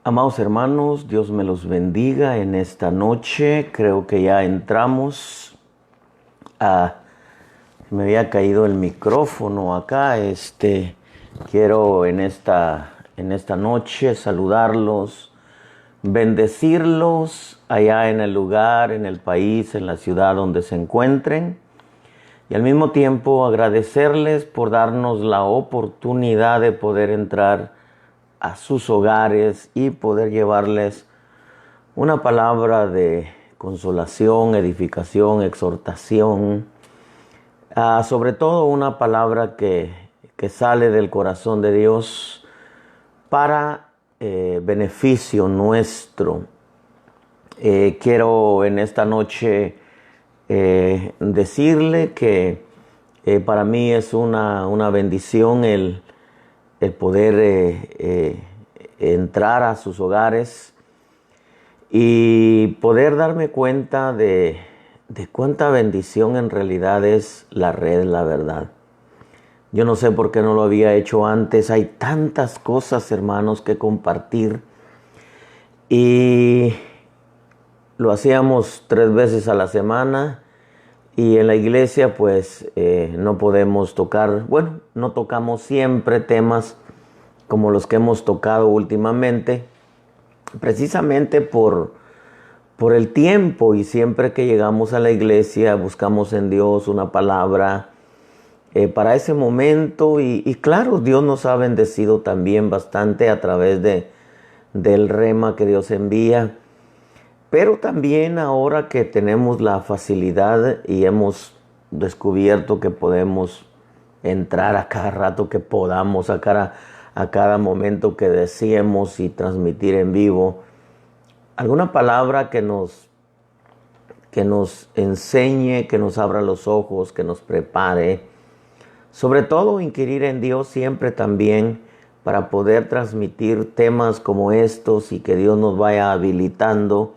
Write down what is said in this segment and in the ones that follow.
Amados hermanos, Dios me los bendiga en esta noche. Creo que ya entramos me había caído el micrófono acá. Quiero en esta noche saludarlos, bendecirlos allá en el lugar, en el país, en la ciudad donde se encuentren. Y al mismo tiempo agradecerles por darnos la oportunidad de poder entrar a sus hogares y poder llevarles una palabra de consolación, edificación, exhortación, sobre todo una palabra que sale del corazón de Dios para beneficio nuestro. Quiero en esta noche decirle que para mí es una bendición el poder entrar a sus hogares y poder darme cuenta de cuánta bendición en realidad es la red, la verdad. Yo no sé por qué no lo había hecho antes. Hay tantas cosas, hermanos, que compartir. Y lo hacíamos 3 veces a la semana. Y en la iglesia pues no podemos tocar, no tocamos siempre temas como los que hemos tocado últimamente, precisamente por el tiempo, y siempre que llegamos a la iglesia buscamos en Dios una palabra para ese momento, y claro, Dios nos ha bendecido también bastante a través del rema que Dios envía. Pero también ahora que tenemos la facilidad y hemos descubierto que podemos entrar a cada rato que podamos, a cada momento que deseemos y transmitir en vivo, alguna palabra que nos enseñe, que nos abra los ojos, que nos prepare, sobre todo inquirir en Dios siempre también para poder transmitir temas como estos, y que Dios nos vaya habilitando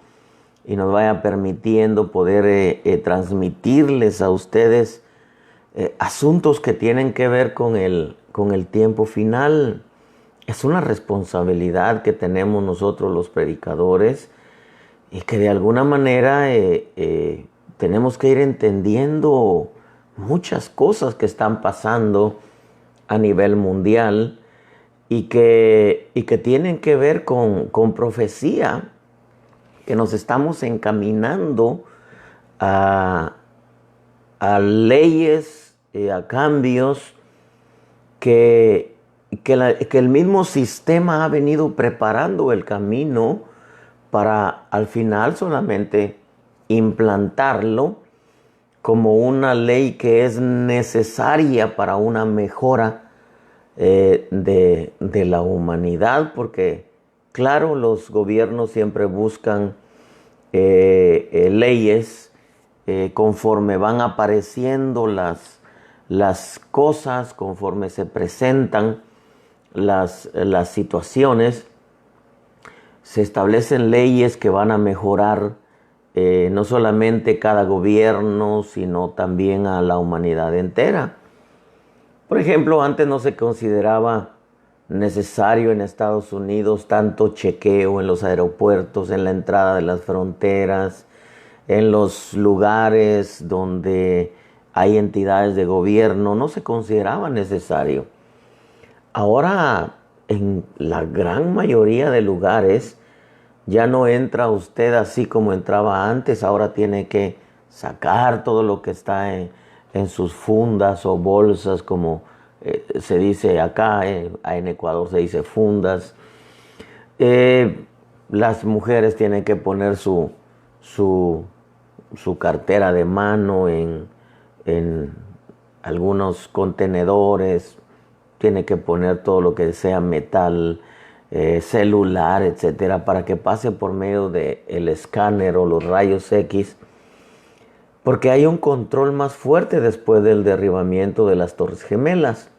y nos vaya permitiendo poder transmitirles a ustedes asuntos que tienen que ver con el tiempo final. Es una responsabilidad que tenemos nosotros los predicadores, y que de alguna manera tenemos que ir entendiendo muchas cosas que están pasando a nivel mundial y que tienen que ver con profecía, que nos estamos encaminando a leyes, a cambios que el mismo sistema ha venido preparando el camino para al final solamente implantarlo como una ley que es necesaria para una mejora de la humanidad, porque claro, los gobiernos siempre buscan leyes conforme van apareciendo las cosas, conforme se presentan las situaciones. Se establecen leyes que van a mejorar no solamente cada gobierno, sino también a la humanidad entera. Por ejemplo, antes no se consideraba necesario en Estados Unidos tanto chequeo en los aeropuertos, en la entrada de las fronteras, en los lugares donde hay entidades de gobierno. No se consideraba necesario. Ahora, en la gran mayoría de lugares, ya no entra usted así como entraba antes. Ahora tiene que sacar todo lo que está en sus fundas o bolsas, como se dice acá, en Ecuador se dice fundas. Las mujeres tienen que poner su cartera de mano en algunos contenedores. Tiene que poner todo lo que sea metal, celular, etcétera, para que pase por medio del escáner o los rayos X, porque hay un control más fuerte después del derribamiento de las Torres Gemelas.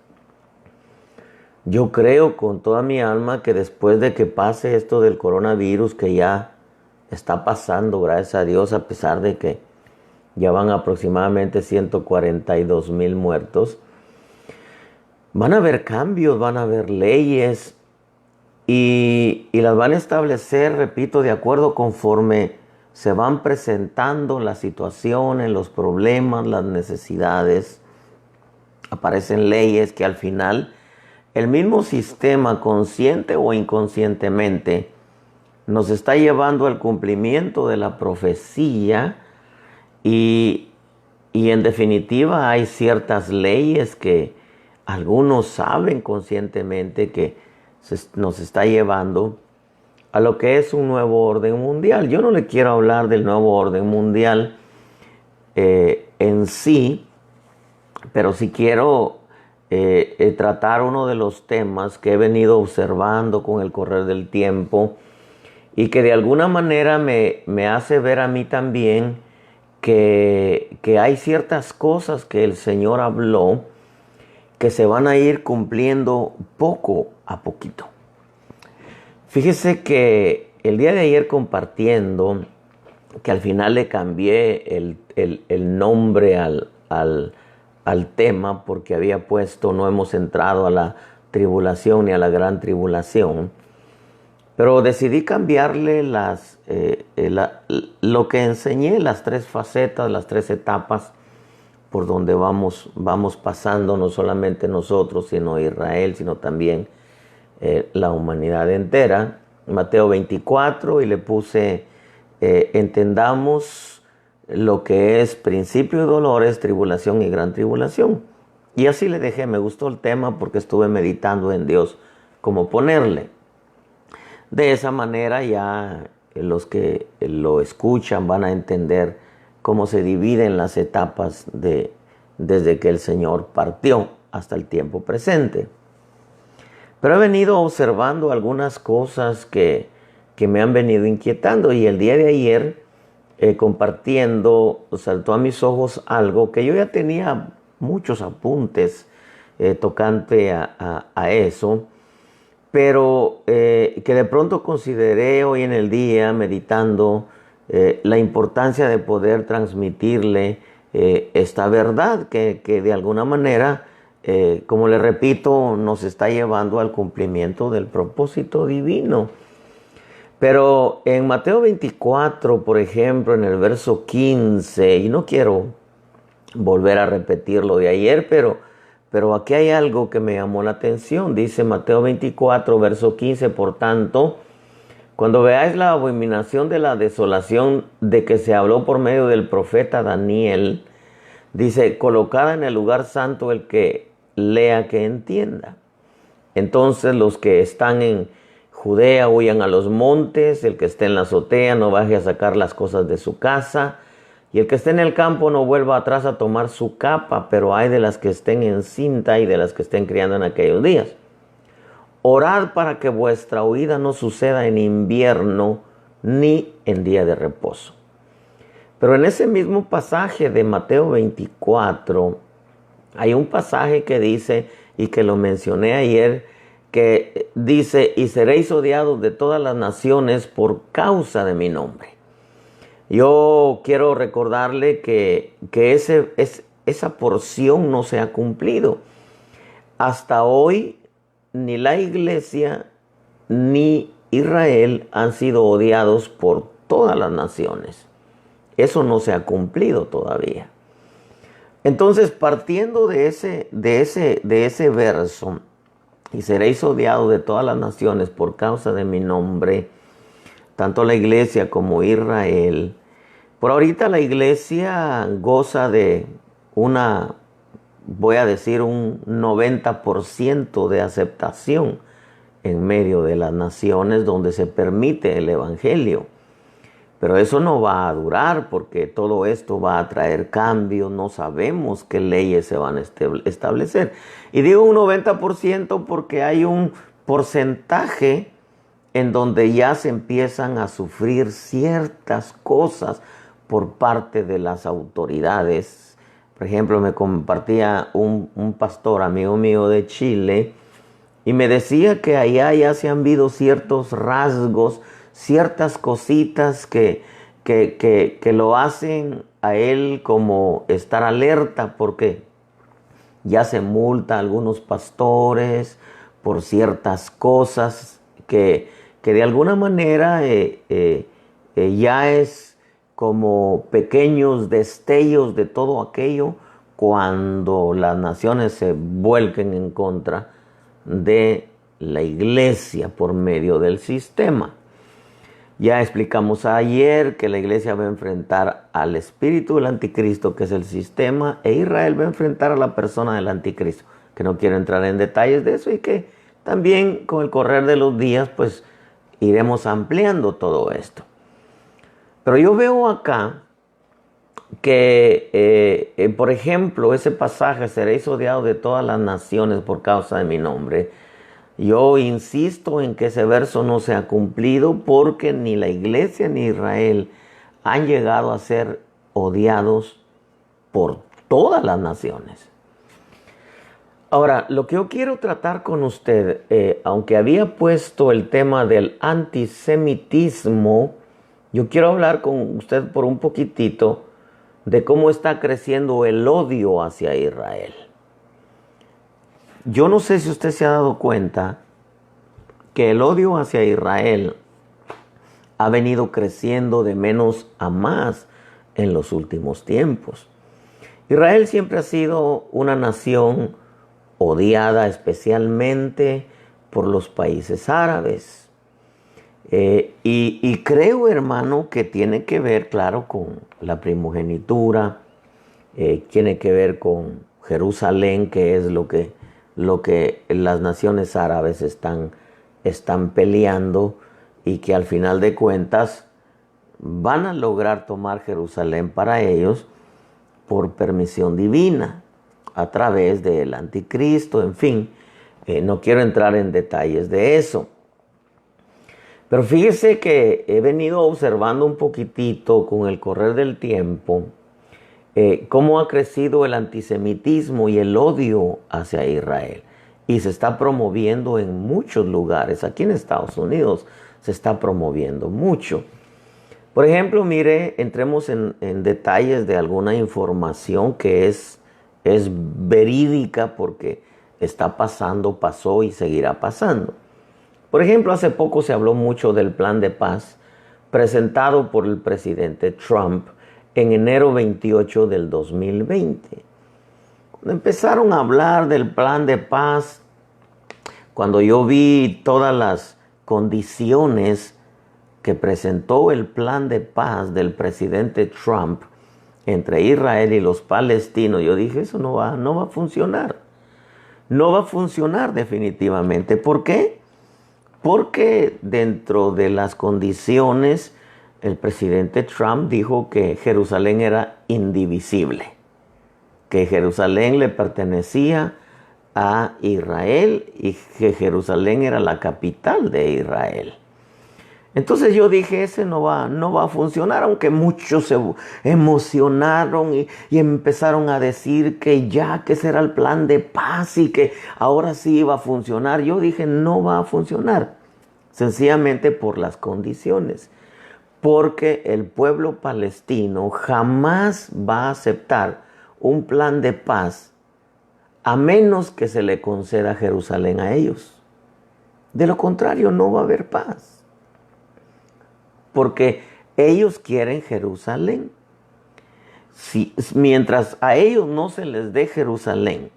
Yo creo con toda mi alma que después de que pase esto del coronavirus, que ya está pasando, gracias a Dios, a pesar de que ya van aproximadamente 142,000 muertos, van a haber cambios, van a haber leyes, y las van a establecer, repito, de acuerdo conforme se van presentando las situaciones, los problemas, las necesidades. Aparecen leyes que al final el mismo sistema, consciente o inconscientemente, nos está llevando al cumplimiento de la profecía y, y en definitiva hay ciertas leyes que algunos saben conscientemente que nos está llevando a lo que es un nuevo orden mundial. Yo no le quiero hablar del nuevo orden mundial en sí, pero sí quiero tratar uno de los temas que he venido observando con el correr del tiempo y que de alguna manera me hace ver a mí también que hay ciertas cosas que el Señor habló que se van a ir cumpliendo poco a poquito. Fíjese que el día de ayer compartiendo, que al final le cambié el nombre al tema porque había puesto no hemos entrado a la tribulación ni a la gran tribulación, pero decidí cambiarle lo que enseñé, las tres facetas, las tres etapas por donde vamos pasando, no solamente nosotros, sino Israel, sino también la humanidad entera. Mateo 24, y le puse entendamos lo que es principio de dolores, tribulación y gran tribulación. Y así le dejé, me gustó el tema porque estuve meditando en Dios cómo ponerle. De esa manera ya los que lo escuchan van a entender cómo se dividen las etapas desde que el Señor partió hasta el tiempo presente. Pero he venido observando algunas cosas que me han venido inquietando y el día de ayer compartiendo saltó a mis ojos algo que yo ya tenía muchos apuntes tocante a eso, pero que de pronto consideré hoy en el día meditando la importancia de poder transmitirle esta verdad que de alguna manera, como le repito, nos está llevando al cumplimiento del propósito divino. Pero en Mateo 24, por ejemplo, en el verso 15, y no quiero volver a repetir lo de ayer, pero aquí hay algo que me llamó la atención. Dice Mateo 24, verso 15, por tanto, cuando veáis la abominación de la desolación de que se habló por medio del profeta Daniel, dice, colocada en el lugar santo el que lea que entienda. Entonces los que están en Judea huyan a los montes, el que esté en la azotea no baje a sacar las cosas de su casa, y el que esté en el campo no vuelva atrás a tomar su capa, pero hay de las que estén en cinta y de las que estén criando en aquellos días. Orad para que vuestra huida no suceda en invierno ni en día de reposo. Pero en ese mismo pasaje de Mateo 24, hay un pasaje que dice, y que lo mencioné ayer, que dice, y seréis odiados de todas las naciones por causa de mi nombre. Yo quiero recordarle que esa porción no se ha cumplido. Hasta hoy, ni la iglesia ni Israel han sido odiados por todas las naciones. Eso no se ha cumplido todavía. Entonces, partiendo de ese verso, y seréis odiados de todas las naciones por causa de mi nombre, tanto la iglesia como Israel. Por ahorita la iglesia goza de voy a decir, un 90% de aceptación en medio de las naciones donde se permite el evangelio. Pero eso no va a durar porque todo esto va a traer cambios, no sabemos qué leyes se van a establecer. Y digo un 90% porque hay un porcentaje en donde ya se empiezan a sufrir ciertas cosas por parte de las autoridades. Por ejemplo, me compartía un pastor amigo mío de Chile y me decía que allá ya se han visto ciertos rasgos, ciertas cositas que lo hacen a él como estar alerta porque ya se multa a algunos pastores por ciertas cosas que de alguna manera ya es como pequeños destellos de todo aquello cuando las naciones se vuelquen en contra de la iglesia por medio del sistema. Ya explicamos ayer que la iglesia va a enfrentar al espíritu del anticristo, que es el sistema, e Israel va a enfrentar a la persona del anticristo, que no quiero entrar en detalles de eso y que también con el correr de los días pues iremos ampliando todo esto. Pero yo veo acá que, por ejemplo, ese pasaje, seréis odiados de todas las naciones por causa de mi nombre. Yo insisto en que ese verso no se ha cumplido porque ni la iglesia ni Israel han llegado a ser odiados por todas las naciones. Ahora, lo que yo quiero tratar con usted, aunque había puesto el tema del antisemitismo, yo quiero hablar con usted por un poquitito de cómo está creciendo el odio hacia Israel. Yo no sé si usted se ha dado cuenta que el odio hacia Israel ha venido creciendo de menos a más en los últimos tiempos. Israel siempre ha sido una nación odiada especialmente por los países árabes. Y creo, hermano, que tiene que ver, claro, con la primogenitura, tiene que ver con Jerusalén, que es lo que las naciones árabes están peleando y que al final de cuentas van a lograr tomar Jerusalén para ellos por permisión divina a través del anticristo, en fin, no quiero entrar en detalles de eso. Pero fíjese que he venido observando un poquitito con el correr del tiempo cómo ha crecido el antisemitismo y el odio hacia Israel. Y se está promoviendo en muchos lugares. Aquí en Estados Unidos se está promoviendo mucho. Por ejemplo, mire, entremos en detalles de alguna información que es verídica porque está pasando, pasó y seguirá pasando. Por ejemplo, hace poco se habló mucho del plan de paz presentado por el presidente Trump en enero 28 del 2020. Cuando empezaron a hablar del plan de paz, cuando yo vi todas las condiciones que presentó el plan de paz del presidente Trump entre Israel y los palestinos, yo dije, eso no va a funcionar. No va a funcionar definitivamente. ¿Por qué? Porque dentro de las condiciones, el presidente Trump dijo que Jerusalén era indivisible, que Jerusalén le pertenecía a Israel y que Jerusalén era la capital de Israel. Entonces yo dije, ese no va a funcionar, aunque muchos se emocionaron y empezaron a decir que ya que ese era el plan de paz y que ahora sí iba a funcionar. Yo dije, no va a funcionar, sencillamente por las condiciones. Porque el pueblo palestino jamás va a aceptar un plan de paz a menos que se le conceda Jerusalén a ellos. De lo contrario, no va a haber paz. Porque ellos quieren Jerusalén. Mientras a ellos no se les dé Jerusalén,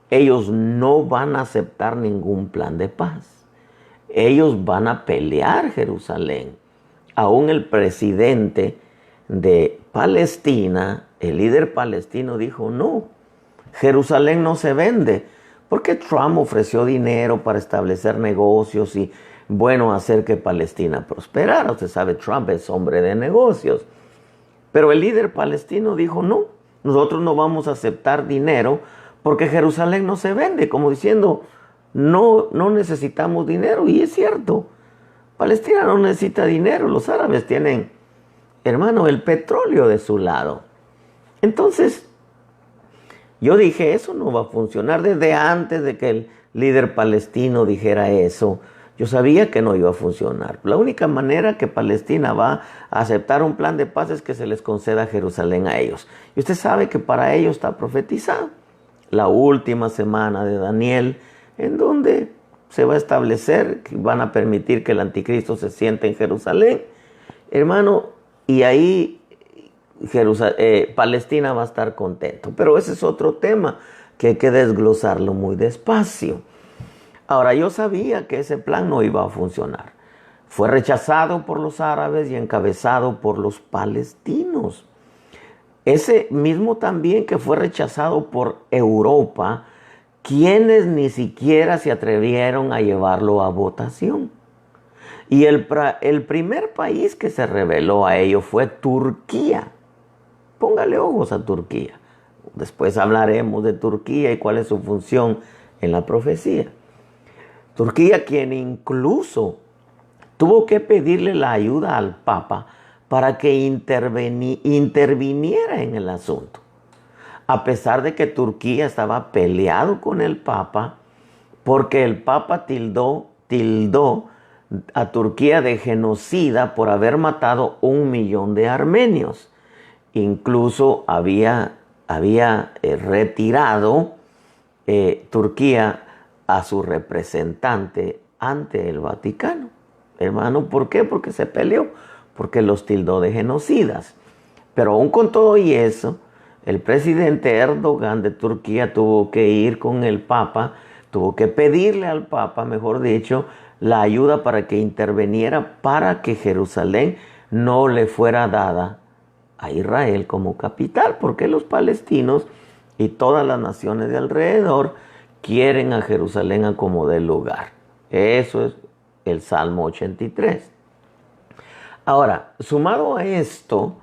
ellos no van a aceptar ningún plan de paz. Ellos van a pelear Jerusalén. Aún el presidente de Palestina, el líder palestino, dijo, no, Jerusalén no se vende. Porque Trump ofreció dinero para establecer negocios y, bueno, hacer que Palestina prosperara. Usted sabe, Trump es hombre de negocios. Pero el líder palestino dijo, no, nosotros no vamos a aceptar dinero porque Jerusalén no se vende. Como diciendo, no necesitamos dinero. Y es cierto, Palestina no necesita dinero. Los árabes tienen, hermano, el petróleo de su lado. Entonces, yo dije, eso no va a funcionar. Desde antes de que el líder palestino dijera eso, yo sabía que no iba a funcionar. La única manera que Palestina va a aceptar un plan de paz es que se les conceda Jerusalén a ellos. Y usted sabe que para ellos está profetizado la última semana de Daniel, en donde se va a establecer, que van a permitir que el anticristo se siente en Jerusalén, hermano, y ahí Palestina va a estar contento. Pero ese es otro tema que hay que desglosarlo muy despacio. Ahora, yo sabía que ese plan no iba a funcionar. Fue rechazado por los árabes y encabezado por los palestinos. Ese mismo también que fue rechazado por Europa, quienes ni siquiera se atrevieron a llevarlo a votación. Y el primer país que se rebeló a ello fue Turquía. Póngale ojos a Turquía. Después hablaremos de Turquía y cuál es su función en la profecía. Turquía, quien incluso tuvo que pedirle la ayuda al Papa para que interviniera en el asunto. A pesar de que Turquía estaba peleado con el Papa, porque el Papa tildó a Turquía de genocida por haber matado 1 millón de armenios. Incluso había retirado Turquía a su representante ante el Vaticano. Hermano, ¿por qué? Porque se peleó, porque los tildó de genocidas. Pero aún con todo y eso, el presidente Erdogan de Turquía tuvo que ir con el Papa, tuvo que pedirle al Papa, mejor dicho, la ayuda para que interviniera para que Jerusalén no le fuera dada a Israel como capital, porque los palestinos y todas las naciones de alrededor quieren a Jerusalén a como de lugar. Eso es el Salmo 83. Ahora, sumado a esto,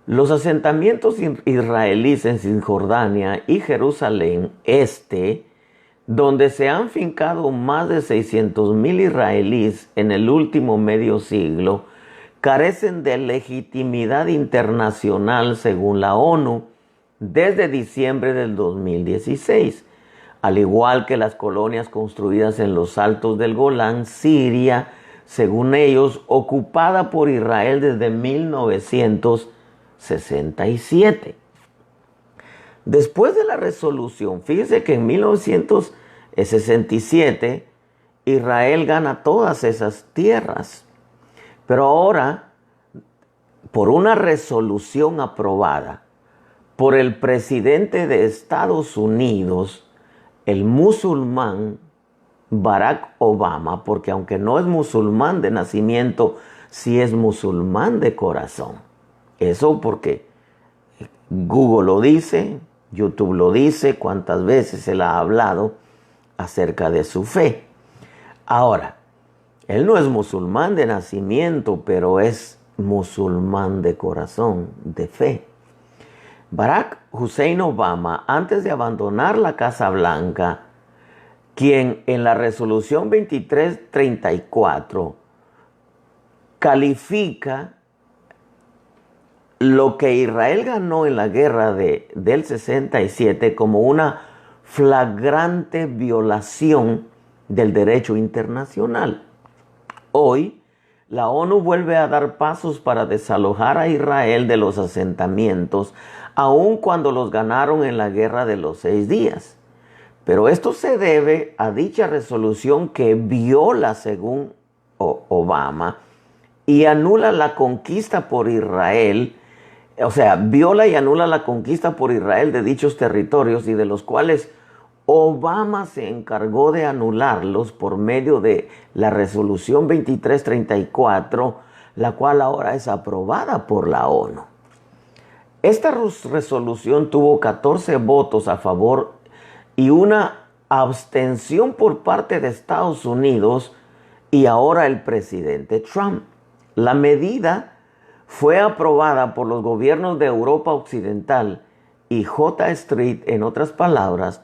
los asentamientos israelíes en Cisjordania y Jerusalén Este, donde se han fincado más de 600,000 israelíes en el último medio siglo, carecen de legitimidad internacional según la ONU desde diciembre del 2016, al igual que las colonias construidas en los altos del Golán, Siria, según ellos, ocupada por Israel desde 1967. Después de la resolución, fíjese que en 1967 Israel gana todas esas tierras. Pero ahora, por una resolución aprobada por el presidente de Estados Unidos, el musulmán Barack Obama, porque aunque no es musulmán de nacimiento, sí es musulmán de corazón. Eso porque Google lo dice, YouTube lo dice, cuántas veces él ha hablado acerca de su fe. Ahora, él no es musulmán de nacimiento, pero es musulmán de corazón, de fe. Barack Hussein Obama, antes de abandonar la Casa Blanca, quien en la resolución 2334 califica lo que Israel ganó en la guerra del 67 como una flagrante violación del derecho internacional. Hoy, la ONU vuelve a dar pasos para desalojar a Israel de los asentamientos, aun cuando los ganaron en la guerra de los 6 días. Pero esto se debe a dicha resolución que viola, según Obama, y anula la conquista por Israel, o sea, viola y anula la conquista por Israel de dichos territorios y de los cuales Obama se encargó de anularlos por medio de la resolución 2334, la cual ahora es aprobada por la ONU. Esta resolución tuvo 14 votos a favor y una abstención por parte de Estados Unidos y ahora el presidente Trump. La medida fue aprobada por los gobiernos de Europa Occidental y J Street, en otras palabras.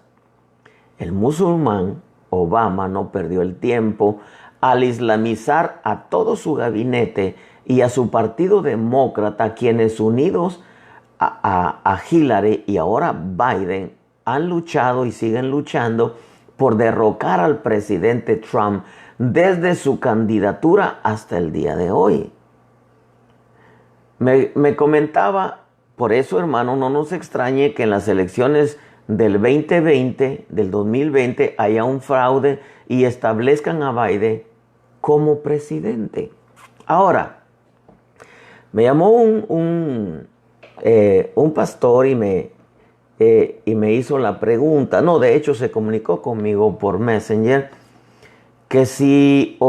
El musulmán Obama no perdió el tiempo al islamizar a todo su gabinete y a su partido demócrata, quienes unidos a Hillary y ahora Biden han luchado y siguen luchando por derrocar al presidente Trump desde su candidatura hasta el día de hoy. Me comentaba, por eso hermano, no nos extrañe que en las elecciones del 2020, del 2020, haya un fraude y establezcan a Biden como presidente. Ahora, me llamó un pastor y me hizo la pregunta, no, de hecho se comunicó conmigo por Messenger, que si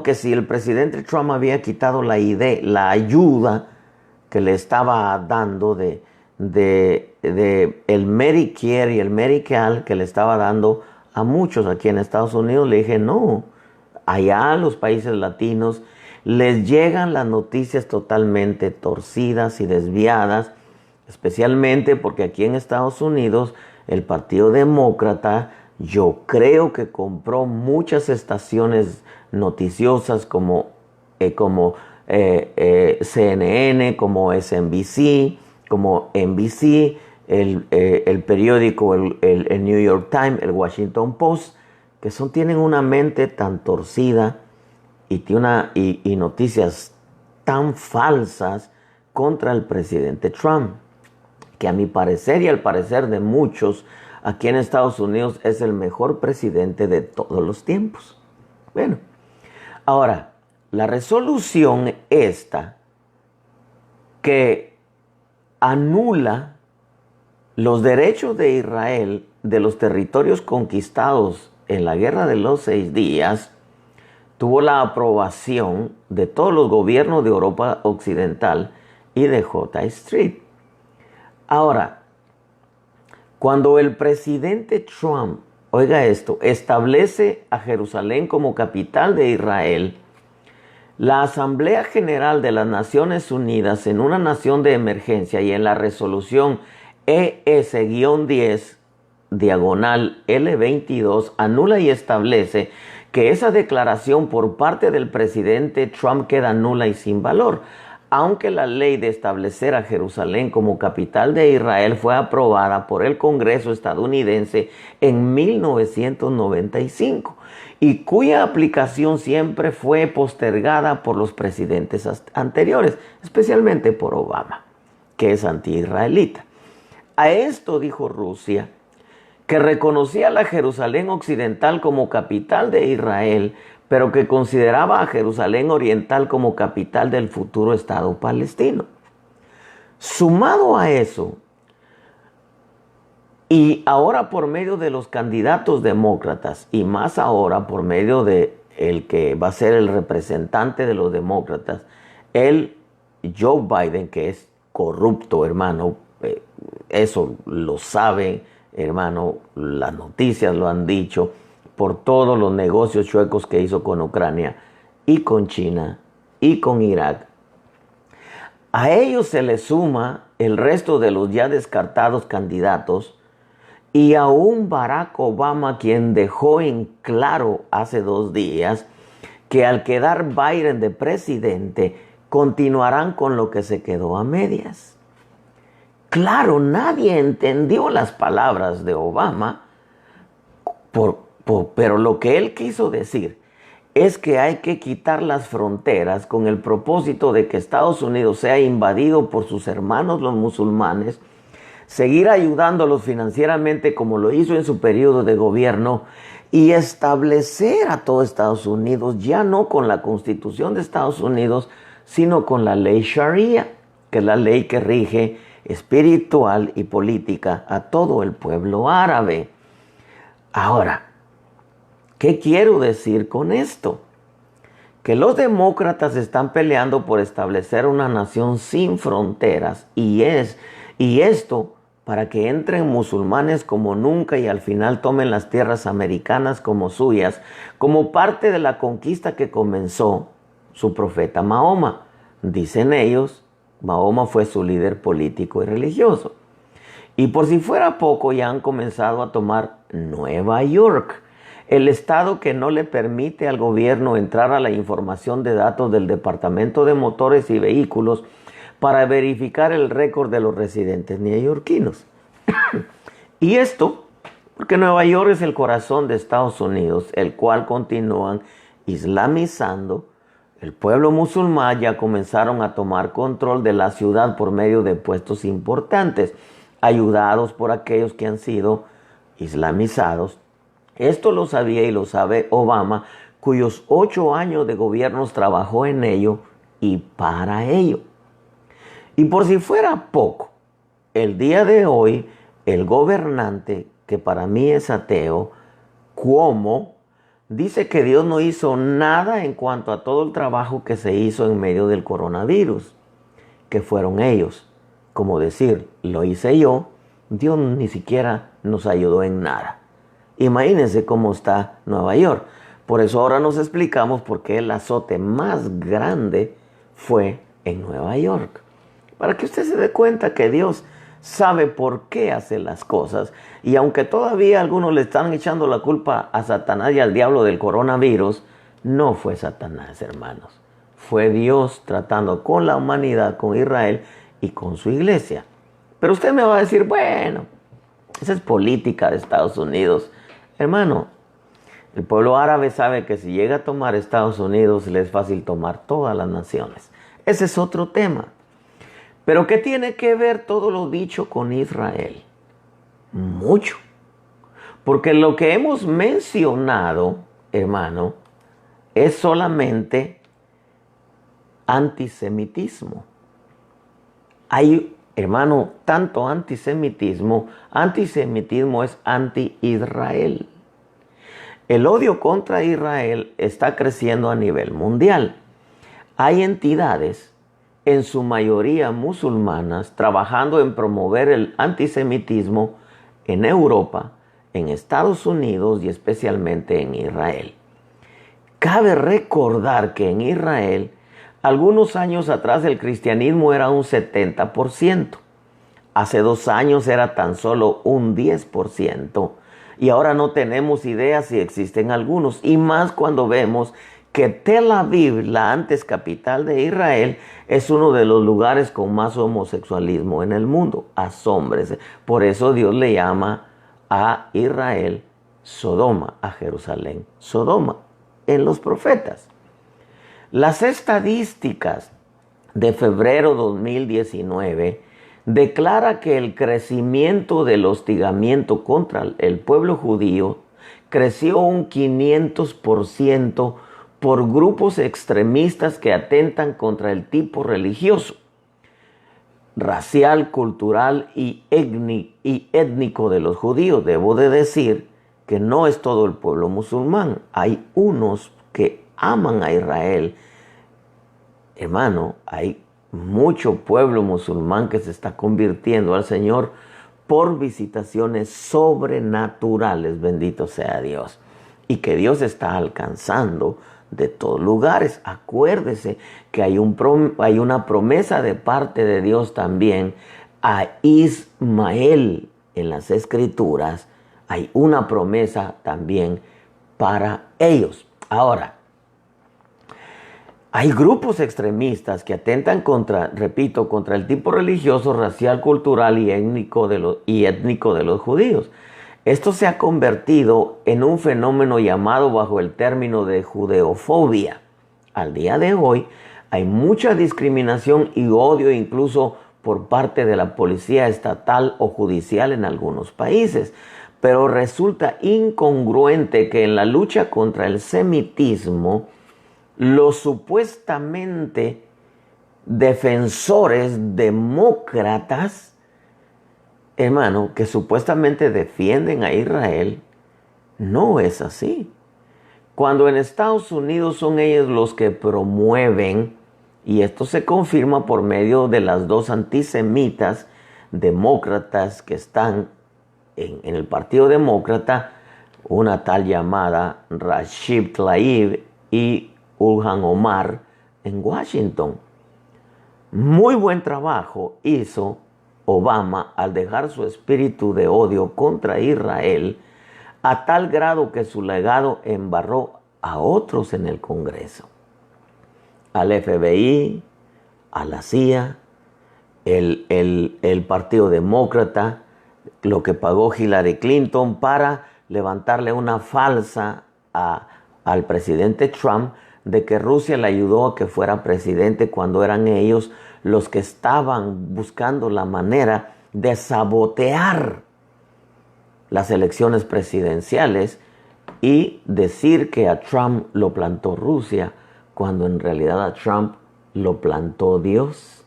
que si el presidente Trump había quitado la ayuda que le estaba dando de el Medicare y el Medicaid que le estaba dando a muchos aquí en Estados Unidos. Le dije, no, allá a los países latinos les llegan las noticias totalmente torcidas y desviadas, especialmente porque aquí en Estados Unidos el Partido Demócrata, yo creo que compró muchas estaciones noticiosas como CNN, como SNBC, como NBC, el periódico, el New York Times, el Washington Post, que tienen una mente tan torcida y noticias tan falsas contra el presidente Trump, que a mi parecer y al parecer de muchos aquí en Estados Unidos es el mejor presidente de todos los tiempos. Bueno, ahora, la resolución esta que anula los derechos de Israel de los territorios conquistados en la Guerra de los 6 días, tuvo la aprobación de todos los gobiernos de Europa Occidental y de J. Street. Ahora, cuando el presidente Trump, oiga esto, establece a Jerusalén como capital de Israel, la Asamblea General de las Naciones Unidas, en una nación de emergencia y en la resolución ES-10 diagonal L22, anula y establece que esa declaración por parte del presidente Trump queda nula y sin valor, aunque la ley de establecer a Jerusalén como capital de Israel fue aprobada por el Congreso estadounidense en 1995 y cuya aplicación siempre fue postergada por los presidentes anteriores, especialmente por Obama, que es anti-israelita. A esto dijo Rusia, que reconocía a la Jerusalén occidental como capital de Israel, pero que consideraba a Jerusalén oriental como capital del futuro Estado palestino. Sumado a eso, y ahora por medio de los candidatos demócratas, y más ahora por medio de el que va a ser el representante de los demócratas, el Joe Biden, que es corrupto, hermano, eso lo saben, hermano, las noticias lo han dicho, por todos los negocios chuecos que hizo con Ucrania y con China y con Irak. A ellos se le suma el resto de los ya descartados candidatos y aún Barack Obama, quien dejó en claro hace 2 días que al quedar Biden de presidente continuarán con lo que se quedó a medias. Claro, nadie entendió las palabras de Obama, pero lo que él quiso decir es que hay que quitar las fronteras con el propósito de que Estados Unidos sea invadido por sus hermanos los musulmanes, seguir ayudándolos financieramente como lo hizo en su periodo de gobierno y establecer a todo Estados Unidos ya no con la Constitución de Estados Unidos, sino con la ley Sharia, que es la ley que rige espiritual y política a todo el pueblo árabe. Ahora, ¿qué quiero decir con esto? Que los demócratas están peleando por establecer una nación sin fronteras y esto para que entren musulmanes como nunca y al final tomen las tierras americanas como suyas, como parte de la conquista que comenzó su profeta Mahoma. Dicen ellos, Mahoma fue su líder político y religioso. Y por si fuera poco, ya han comenzado a tomar Nueva York, el estado que no le permite al gobierno entrar a la información de datos del Departamento de Motores y Vehículos para verificar el récord de los residentes neoyorquinos. Y esto porque Nueva York es el corazón de Estados Unidos, el cual continúan islamizando. El pueblo musulmán ya comenzaron a tomar control de la ciudad por medio de puestos importantes. ayudados por aquellos que han sido islamizados. Esto lo sabía y lo sabe Obama, cuyos 8 años de gobiernos trabajó en ello y para ello. Y por si fuera poco, el día de hoy, el gobernante, que para mí es ateo, Cuomo, dice que Dios no hizo nada en cuanto a todo el trabajo que se hizo en medio del coronavirus, que fueron ellos. Como decir, lo hice yo, Dios ni siquiera nos ayudó en nada. Imagínense cómo está Nueva York. Por eso ahora nos explicamos por qué el azote más grande fue en Nueva York. Para que usted se dé cuenta que Dios sabe por qué hace las cosas. Y aunque todavía algunos le están echando la culpa a Satanás y al diablo del coronavirus, no fue Satanás, hermanos. Fue Dios tratando con la humanidad, con Israel y con su iglesia. Pero usted me va a decir, bueno, esa es política de Estados Unidos. Hermano, el pueblo árabe sabe que si llega a tomar Estados Unidos, le es fácil tomar todas las naciones. Ese es otro tema. Pero ¿qué tiene que ver todo lo dicho con Israel? Mucho. Porque lo que hemos mencionado, hermano, es solamente antisemitismo. Hay, hermano, tanto antisemitismo es anti-Israel. El odio contra Israel está creciendo a nivel mundial. Hay entidades, en su mayoría musulmanas, trabajando en promover el antisemitismo en Europa, en Estados Unidos y especialmente en Israel. Cabe recordar que en Israel, algunos años atrás el cristianismo era un 70%. Hace 2 años era tan solo un 10%. Y ahora no tenemos idea si existen algunos. Y más cuando vemos que Tel Aviv, la antes capital de Israel, es uno de los lugares con más homosexualismo en el mundo. Asómbrese. Por eso Dios le llama a Israel Sodoma, a Jerusalén Sodoma, en los profetas. Las estadísticas de febrero 2019 declara que el crecimiento del hostigamiento contra el pueblo judío creció un 500% por grupos extremistas que atentan contra el tipo religioso, racial, cultural y étnico de los judíos. Debo de decir que no es todo el pueblo musulmán. Hay unos que aman a Israel. Hermano, hay mucho pueblo musulmán que se está convirtiendo al Señor por visitaciones sobrenaturales, bendito sea Dios. Y que Dios está alcanzando de todos lugares. Acuérdese que hay una promesa de parte de Dios también a Ismael en las Escrituras. Hay una promesa también para ellos. Ahora, hay grupos extremistas que atentan contra el tipo religioso, racial, cultural y étnico de los judíos. Esto se ha convertido en un fenómeno llamado bajo el término de judeofobia. Al día de hoy hay mucha discriminación y odio incluso por parte de la policía estatal o judicial en algunos países. Pero resulta incongruente que en la lucha contra el semitismo, los supuestamente defensores demócratas, hermano, que supuestamente defienden a Israel, no es así. Cuando en Estados Unidos son ellos los que promueven, y esto se confirma por medio de las 2 antisemitas demócratas que están en el Partido Demócrata, una tal llamada Rashid Tlaib y Ilhan Omar en Washington. Muy buen trabajo hizo Obama al dejar su espíritu de odio contra Israel a tal grado que su legado embarró a otros en el Congreso. Al FBI, a la CIA, el Partido Demócrata, lo que pagó Hillary Clinton para levantarle una falsa al presidente Trump de que Rusia le ayudó a que fuera presidente cuando eran ellos los que estaban buscando la manera de sabotear las elecciones presidenciales y decir que a Trump lo plantó Rusia, cuando en realidad a Trump lo plantó Dios,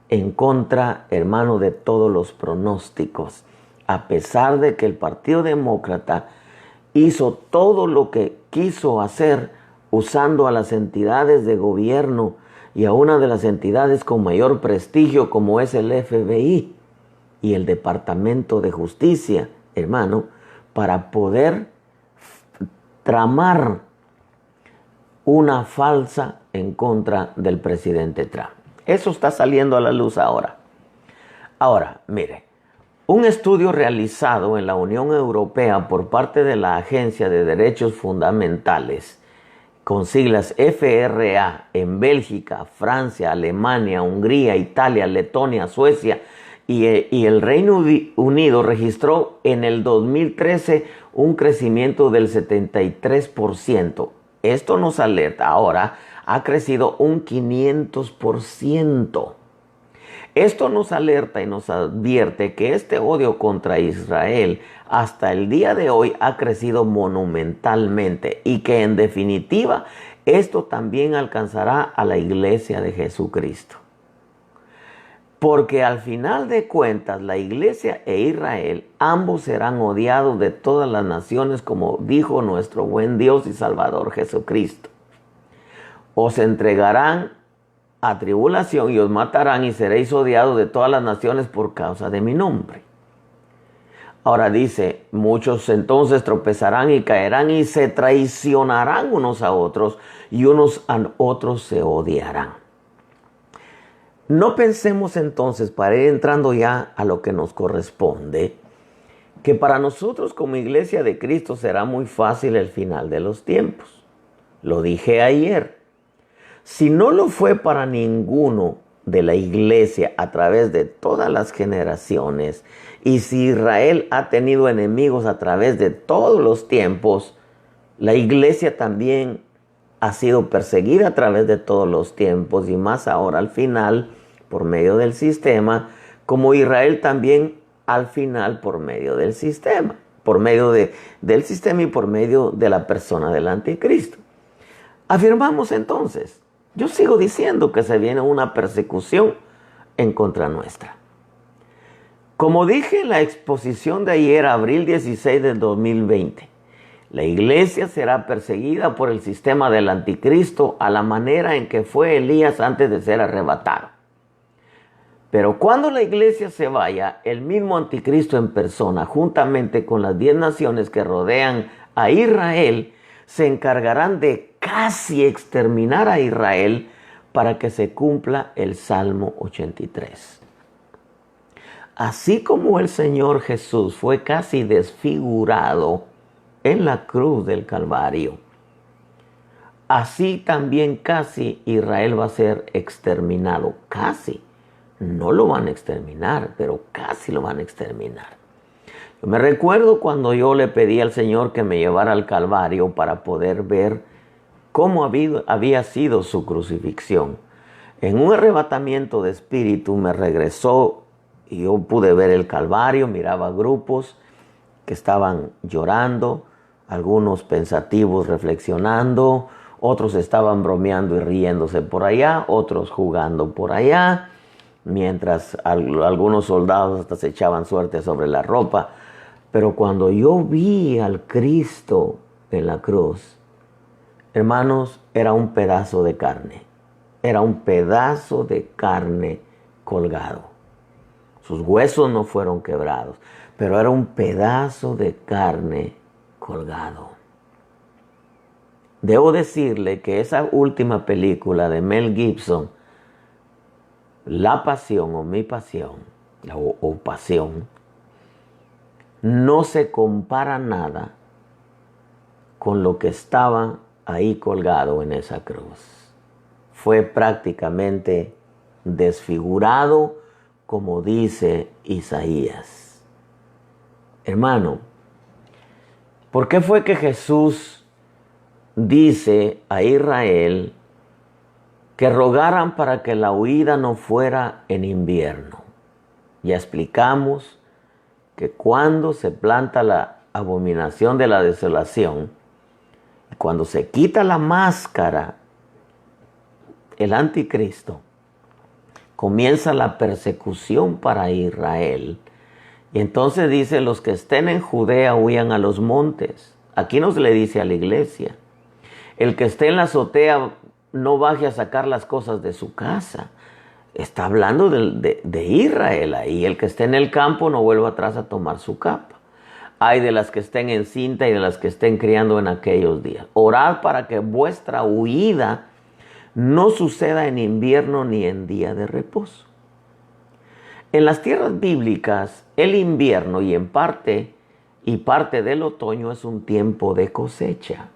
en contra, hermano, de todos los pronósticos. A pesar de que el Partido Demócrata hizo todo lo que quiso hacer usando a las entidades de gobierno y a una de las entidades con mayor prestigio como es el FBI y el Departamento de Justicia, hermano, para poder tramar una falsa en contra del presidente Trump. Eso está saliendo a la luz ahora. Ahora, mire, un estudio realizado en la Unión Europea por parte de la Agencia de Derechos Fundamentales, con siglas FRA, en Bélgica, Francia, Alemania, Hungría, Italia, Letonia, Suecia y el Reino Unido, registró en el 2013 un crecimiento del 73%. Esto nos alerta ahora, ha crecido un 500%. Esto nos alerta y nos advierte que este odio contra Israel hasta el día de hoy ha crecido monumentalmente y que en definitiva esto también alcanzará a la iglesia de Jesucristo. Porque al final de cuentas la iglesia e Israel ambos serán odiados de todas las naciones, como dijo nuestro buen Dios y Salvador Jesucristo. Os entregarán a tribulación y os matarán y seréis odiados de todas las naciones por causa de mi nombre. Ahora dice, muchos entonces tropezarán y caerán y se traicionarán unos a otros y unos a otros se odiarán. No pensemos entonces, para ir entrando ya a lo que nos corresponde, que para nosotros como iglesia de Cristo será muy fácil el final de los tiempos. Lo dije ayer. Si no lo fue para ninguno de la iglesia a través de todas las generaciones, y si Israel ha tenido enemigos a través de todos los tiempos, la iglesia también ha sido perseguida a través de todos los tiempos, y más ahora al final por medio del sistema, como Israel también al final por medio del sistema, por medio del sistema y por medio de la persona del anticristo. Afirmamos entonces, yo sigo diciendo que se viene una persecución en contra nuestra. Como dije en la exposición de ayer, abril 16 del 2020, la iglesia será perseguida por el sistema del anticristo a la manera en que fue Elías antes de ser arrebatado. Pero cuando la iglesia se vaya, el mismo anticristo en persona, juntamente con las 10 naciones que rodean a Israel, se encargarán de casi exterminar a Israel para que se cumpla el Salmo 83. Así como el Señor Jesús fue casi desfigurado en la cruz del Calvario, así también casi Israel va a ser exterminado. Casi. No lo van a exterminar, pero casi lo van a exterminar. Yo me recuerdo cuando yo le pedí al Señor que me llevara al Calvario para poder ver cómo había sido su crucifixión. En un arrebatamiento de espíritu me regresó y yo pude ver el Calvario, miraba grupos que estaban llorando, algunos pensativos reflexionando, otros estaban bromeando y riéndose por allá, otros jugando por allá, mientras algunos soldados hasta se echaban suerte sobre la ropa. Pero cuando yo vi al Cristo en la cruz, hermanos, era un pedazo de carne. Era un pedazo de carne colgado. Sus huesos no fueron quebrados, pero era un pedazo de carne colgado. Debo decirle que esa última película de Mel Gibson, La Pasión o Mi Pasión, o Pasión, no se compara nada con lo que estaba ahí colgado en esa cruz. Fue prácticamente desfigurado, como dice Isaías. Hermano, ¿por qué fue que Jesús dice a Israel que rogaran para que la huida no fuera en invierno? Ya explicamos que cuando se planta la abominación de la desolación, cuando se quita la máscara, el anticristo, comienza la persecución para Israel. Y entonces dice, los que estén en Judea huyan a los montes. Aquí no se le dice a la iglesia. El que esté en la azotea no baje a sacar las cosas de su casa. Está hablando de Israel ahí. El que esté en el campo no vuelva atrás a tomar su capa. Hay de las que estén en cinta y de las que estén criando en aquellos días. Orad para que vuestra huida no suceda en invierno ni en día de reposo. En las tierras bíblicas, el invierno y parte del otoño es un tiempo de cosecha.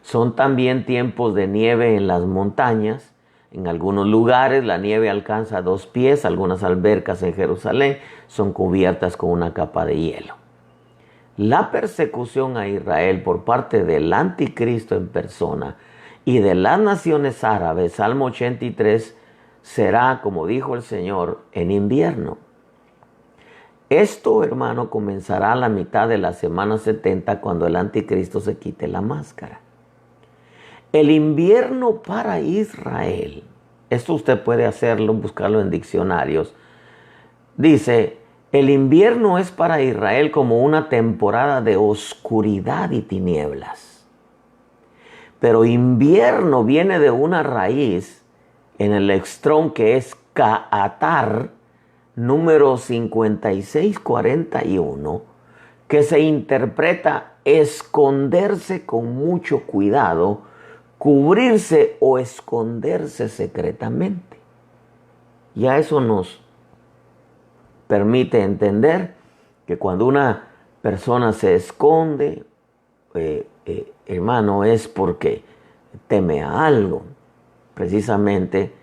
Son también tiempos de nieve en las montañas. En algunos lugares la nieve alcanza 2 pies. Algunas albercas en Jerusalén son cubiertas con una capa de hielo. La persecución a Israel por parte del anticristo en persona y de las naciones árabes, Salmo 83, será, como dijo el Señor, en invierno. Esto, hermano, comenzará a la mitad de la semana 70 cuando el anticristo se quite la máscara. El invierno para Israel, esto usted puede hacerlo, buscarlo en diccionarios, dice, el invierno es para Israel como una temporada de oscuridad y tinieblas. Pero invierno viene de una raíz en el Strong que es Ka'atar, número 5641, que se interpreta esconderse con mucho cuidado, cubrirse o esconderse secretamente. Ya eso nos permite entender que cuando una persona se esconde, hermano, es porque teme a algo. Precisamente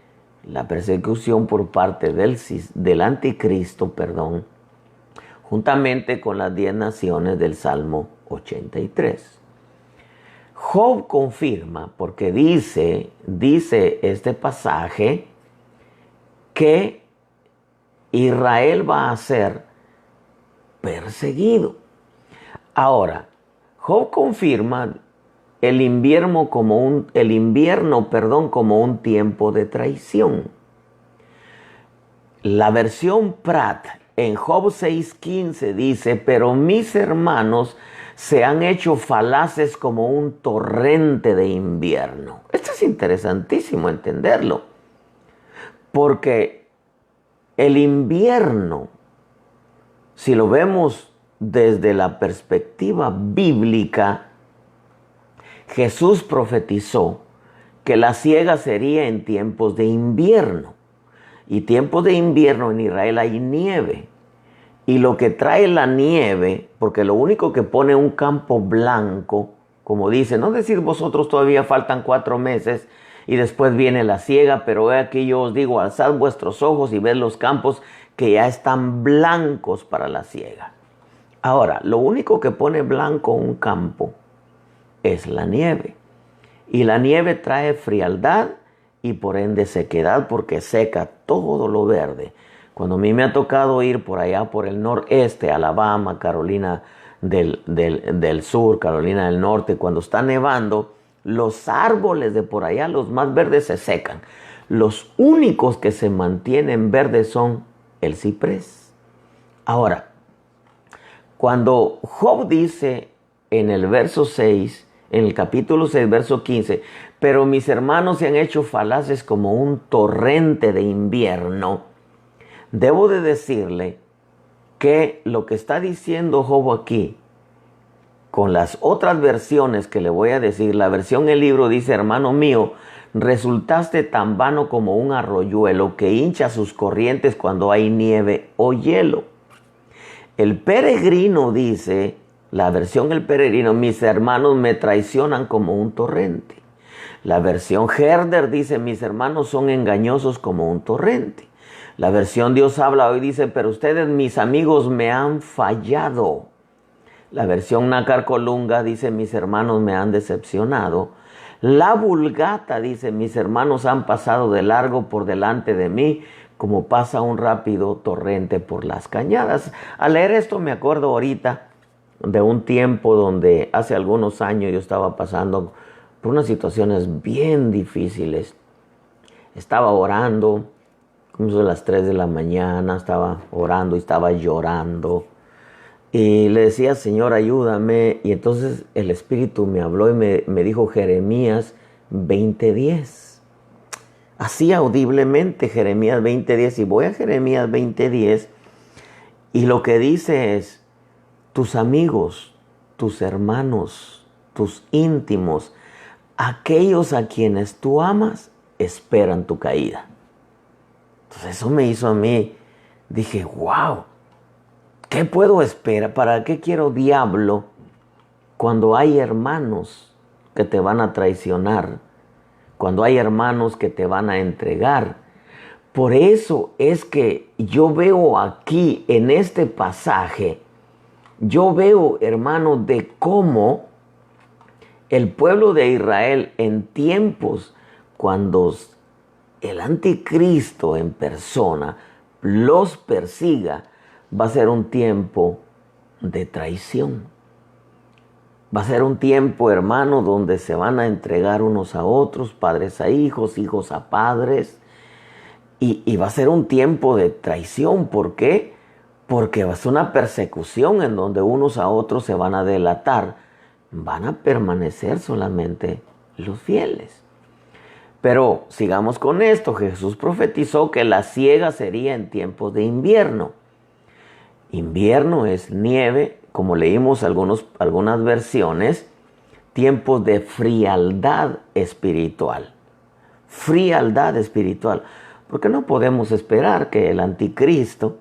la persecución por parte del anticristo, juntamente con las 10 naciones del Salmo 83. Job confirma, porque dice este pasaje, que Israel va a ser perseguido. Ahora, Job confirma el invierno como un tiempo de traición. La versión Pratt en Job 6:15 dice, pero mis hermanos se han hecho falaces como un torrente de invierno. Esto es interesantísimo entenderlo, porque el invierno, si lo vemos desde la perspectiva bíblica, Jesús profetizó que la siega sería en tiempos de invierno. Y tiempos de invierno en Israel hay nieve. Y lo que trae la nieve, porque lo único que pone un campo blanco, como dice, no decir vosotros todavía faltan 4 meses y después viene la siega, pero he aquí yo os digo, alzad vuestros ojos y ved los campos que ya están blancos para la siega. Ahora, lo único que pone blanco un campo es la nieve. Y la nieve trae frialdad y por ende sequedad, porque seca todo lo verde. Cuando a mí me ha tocado ir por allá por el noreste, Alabama, Carolina del Sur, Carolina del Norte, cuando está nevando, los árboles de por allá, los más verdes, se secan. Los únicos que se mantienen verdes son el ciprés. Ahora, cuando Job dice en el verso 6, en el capítulo 6, verso 15, pero mis hermanos se han hecho falaces como un torrente de invierno, debo de decirle que lo que está diciendo Job aquí, con las otras versiones que le voy a decir, la versión del libro dice, hermano mío, resultaste tan vano como un arroyuelo que hincha sus corrientes cuando hay nieve o hielo. El Peregrino dice, la versión del Peregrino, mis hermanos me traicionan como un torrente. La versión Herder dice, mis hermanos son engañosos como un torrente. La versión Dios habla hoy dice, pero ustedes, mis amigos, me han fallado. La versión Nácar Colunga dice, mis hermanos me han decepcionado. La Vulgata dice, mis hermanos han pasado de largo por delante de mí, como pasa un rápido torrente por las cañadas. Al leer esto me acuerdo ahorita de un tiempo donde hace algunos años yo estaba pasando por unas situaciones bien difíciles. Estaba orando, como son las 3 de la mañana, estaba orando y estaba llorando. Y le decía, Señor, ayúdame. Y entonces el Espíritu me habló y me dijo Jeremías 20:10. Así audiblemente, Jeremías 20:10. Y voy a Jeremías 20:10. Y lo que dice es, tus amigos, tus hermanos, tus íntimos, aquellos a quienes tú amas, esperan tu caída. Entonces eso me hizo a mí, dije, wow, ¿qué puedo esperar? ¿Para qué quiero diablo cuando hay hermanos que te van a traicionar? Cuando hay hermanos que te van a entregar. Por eso es que yo veo aquí en este pasaje, yo veo, hermano, de cómo el pueblo de Israel en tiempos cuando el anticristo en persona los persiga, va a ser un tiempo de traición. Va a ser un tiempo, hermano, donde se van a entregar unos a otros, padres a hijos, hijos a padres. Y va a ser un tiempo de traición. ¿Por qué? Porque va a ser una persecución en donde unos a otros se van a delatar. Van a permanecer solamente los fieles. Pero sigamos con esto. Jesús profetizó que la siega sería en tiempos de invierno. Invierno es nieve, como leímos algunas versiones, tiempos de frialdad espiritual. Frialdad espiritual. Porque no podemos esperar que el anticristo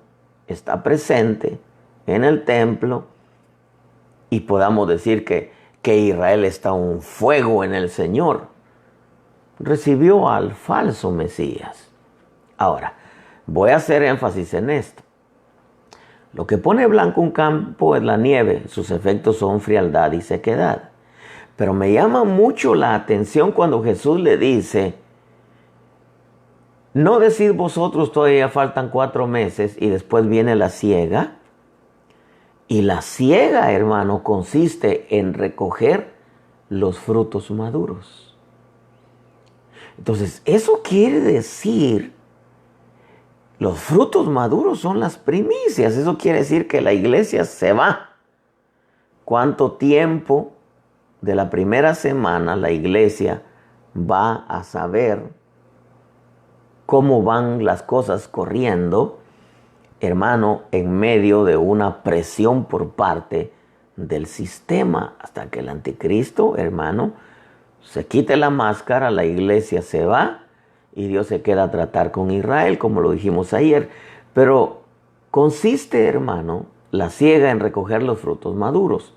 está presente en el templo y podamos decir que Israel está un fuego en el Señor. Recibió al falso Mesías. Ahora, voy a hacer énfasis en esto. Lo que pone blanco un campo es la nieve, sus efectos son frialdad y sequedad. Pero me llama mucho la atención cuando Jesús le dice, ¿no decid vosotros todavía faltan 4 meses y después viene la siega? Y la siega, hermano, consiste en recoger los frutos maduros. Entonces, eso quiere decir, los frutos maduros son las primicias. Eso quiere decir que la iglesia se va. ¿Cuánto tiempo de la primera semana la iglesia va a saber cómo van las cosas corriendo, hermano, en medio de una presión por parte del sistema? Hasta que el anticristo, hermano, se quite la máscara, la iglesia se va y Dios se queda a tratar con Israel, como lo dijimos ayer. Pero consiste, hermano, la siega en recoger los frutos maduros.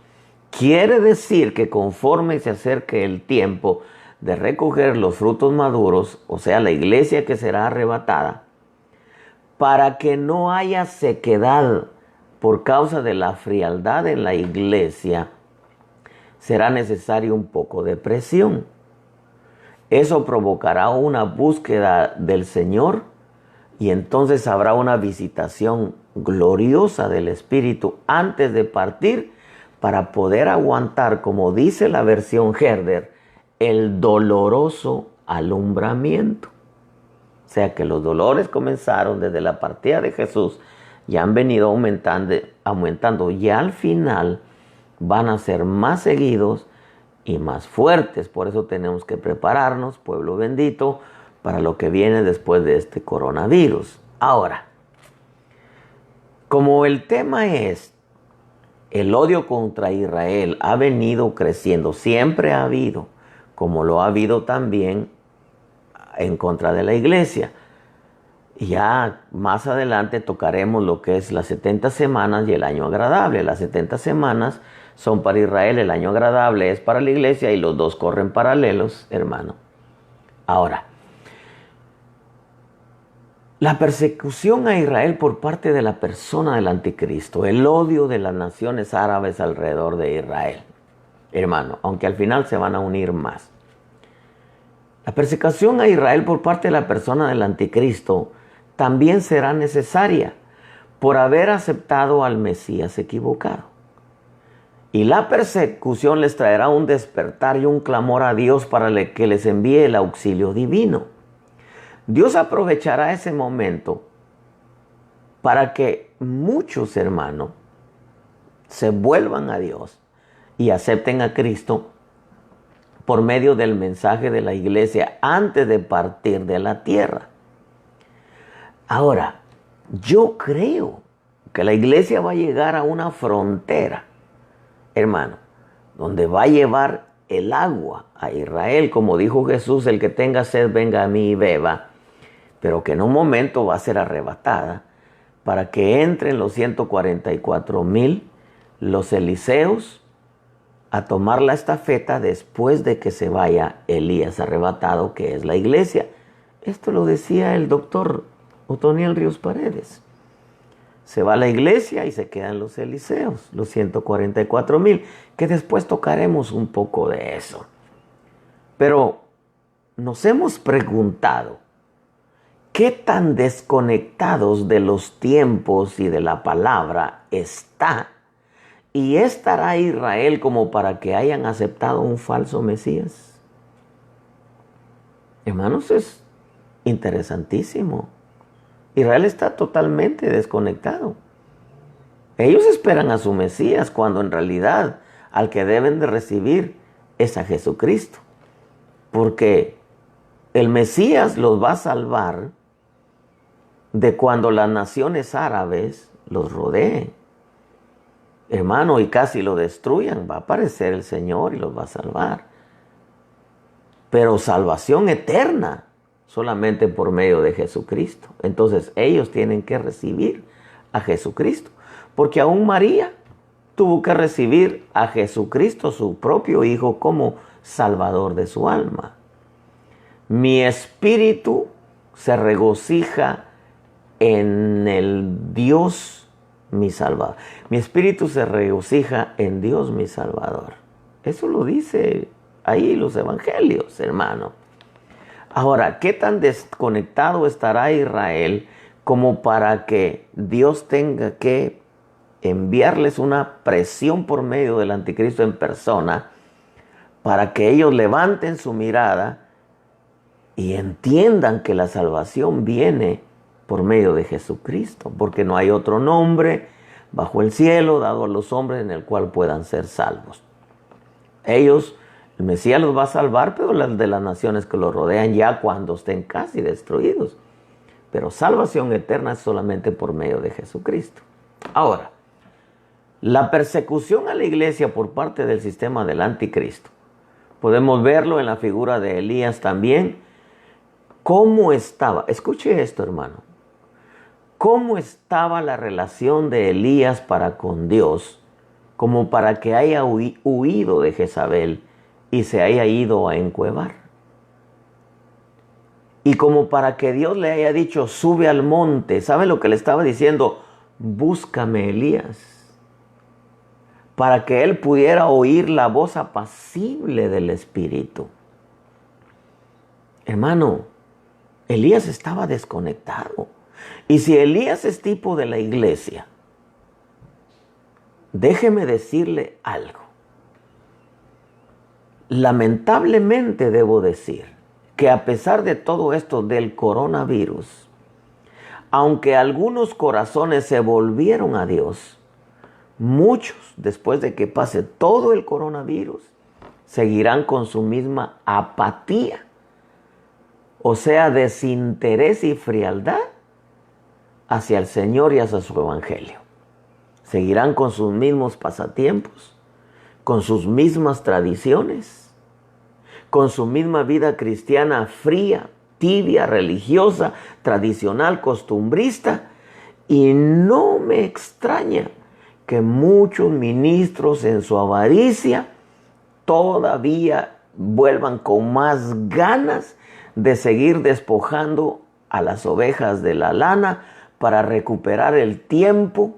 Quiere decir que conforme se acerque el tiempo de recoger los frutos maduros, o sea, la iglesia que será arrebatada, para que no haya sequedad por causa de la frialdad en la iglesia, será necesario un poco de presión. Eso provocará una búsqueda del Señor y entonces habrá una visitación gloriosa del Espíritu antes de partir para poder aguantar, como dice la versión Herder, el doloroso alumbramiento. O sea que los dolores comenzaron desde la partida de Jesús y han venido aumentando y al final van a ser más seguidos y más fuertes. Por eso tenemos que prepararnos, pueblo bendito, para lo que viene después de este coronavirus. Ahora, como el tema es el odio contra Israel ha venido creciendo, siempre ha habido, como lo ha habido también en contra de la iglesia. Y ya más adelante tocaremos lo que es las 70 semanas y el año agradable. Las 70 semanas son para Israel, el año agradable es para la iglesia y los dos corren paralelos, hermano. Ahora, la persecución a Israel por parte de la persona del anticristo, el odio de las naciones árabes alrededor de Israel, hermano, aunque al final se van a unir más. La persecución a Israel por parte de la persona del anticristo también será necesaria por haber aceptado al Mesías equivocado. Y la persecución les traerá un despertar y un clamor a Dios para que les envíe el auxilio divino. Dios aprovechará ese momento para que muchos hermanos se vuelvan a Dios y acepten a Cristo por medio del mensaje de la iglesia antes de partir de la tierra. Ahora, yo creo que la iglesia va a llegar a una frontera, hermano, donde va a llevar el agua a Israel, como dijo Jesús: el que tenga sed venga a mí y beba, pero que en un momento va a ser arrebatada para que entren los 144,000, los Eliseos, a tomar la estafeta después de que se vaya Elías arrebatado, que es la iglesia. Esto lo decía el doctor Otoniel Ríos Paredes. Se va la iglesia y se quedan los Eliseos, los 144,000, que después tocaremos un poco de eso. Pero nos hemos preguntado, ¿qué tan desconectados de los tiempos y de la palabra está y estará Israel como para que hayan aceptado un falso Mesías? Hermanos, es interesantísimo. Israel está totalmente desconectado. Ellos esperan a su Mesías cuando en realidad al que deben de recibir es a Jesucristo. Porque el Mesías los va a salvar de cuando las naciones árabes los rodeen, hermano, y casi lo destruyan. Va a aparecer el Señor y los va a salvar. Pero salvación eterna solamente por medio de Jesucristo. Entonces ellos tienen que recibir a Jesucristo, porque aún María tuvo que recibir a Jesucristo, su propio Hijo, como Salvador de su alma. Mi espíritu se regocija en el Dios mi Salvador. Mi espíritu se regocija en Dios mi Salvador. Eso lo dice ahí los evangelios, hermano. Ahora, ¿qué tan desconectado estará Israel como para que Dios tenga que enviarles una presión por medio del anticristo en persona para que ellos levanten su mirada y entiendan que la salvación viene por medio de Jesucristo? Porque no hay otro nombre bajo el cielo dado a los hombres en el cual puedan ser salvos. Ellos, el Mesías los va a salvar, pero las de las naciones que los rodean ya cuando estén casi destruidos. Pero salvación eterna es solamente por medio de Jesucristo. Ahora, la persecución a la iglesia por parte del sistema del anticristo, podemos verlo en la figura de Elías también. ¿Cómo estaba? Escuche esto, hermano. ¿Cómo estaba la relación de Elías para con Dios como para que haya huido de Jezabel y se haya ido a encuevar? Y como para que Dios le haya dicho: sube al monte. ¿Sabe lo que le estaba diciendo? Búscame, Elías. Para que él pudiera oír la voz apacible del Espíritu. Hermano, Elías estaba desconectado. Y si Elías es tipo de la iglesia, déjeme decirle algo. Lamentablemente debo decir que a pesar de todo esto del coronavirus, aunque algunos corazones se volvieron a Dios, muchos, después de que pase todo el coronavirus, seguirán con su misma apatía, o sea, desinterés y frialdad hacia el Señor y hacia su evangelio. Seguirán con sus mismos pasatiempos, con sus mismas tradiciones, con su misma vida cristiana fría, tibia, religiosa, tradicional, costumbrista. Y no me extraña que muchos ministros en su avaricia todavía vuelvan con más ganas de seguir despojando a las ovejas de la lana para recuperar el tiempo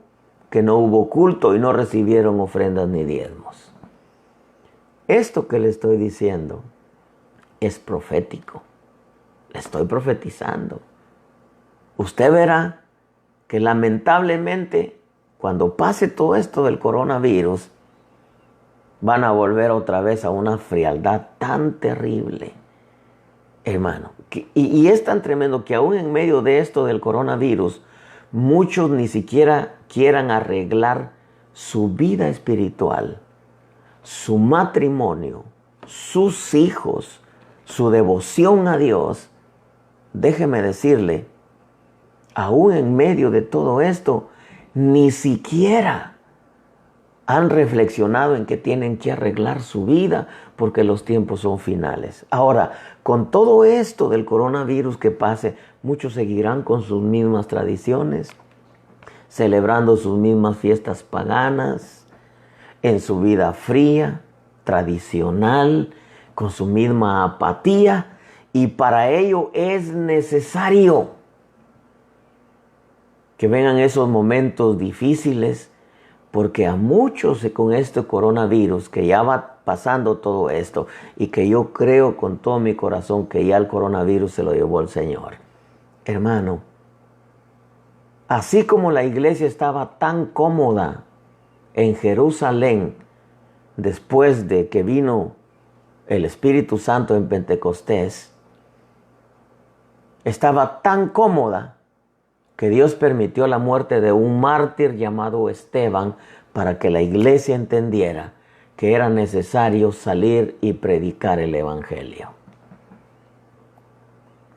que no hubo culto y no recibieron ofrendas ni diezmos. Esto que le estoy diciendo es profético. Le estoy profetizando. usted verá que lamentablemente cuando pase todo esto del coronavirus, van a volver otra vez a una frialdad tan terrible, hermano. Y es tan tremendo que aún en medio de esto del coronavirus, muchos ni siquiera quieran arreglar su vida espiritual, su matrimonio, sus hijos, su devoción a Dios. Déjeme decirle, aún en medio de todo esto, ni siquiera han reflexionado en que tienen que arreglar su vida porque los tiempos son finales. Ahora, con todo esto del coronavirus que pase, muchos seguirán con sus mismas tradiciones, celebrando sus mismas fiestas paganas, en su vida fría, tradicional, con su misma apatía, y para ello es necesario que vengan esos momentos difíciles, porque a muchos con este coronavirus, que ya va pasando todo esto, y que yo creo con todo mi corazón que ya el coronavirus se lo llevó el Señor. Hermano, así como la iglesia estaba tan cómoda en Jerusalén después de que vino el Espíritu Santo en Pentecostés, estaba tan cómoda que Dios permitió la muerte de un mártir llamado Esteban para que la iglesia entendiera que era necesario salir y predicar el Evangelio.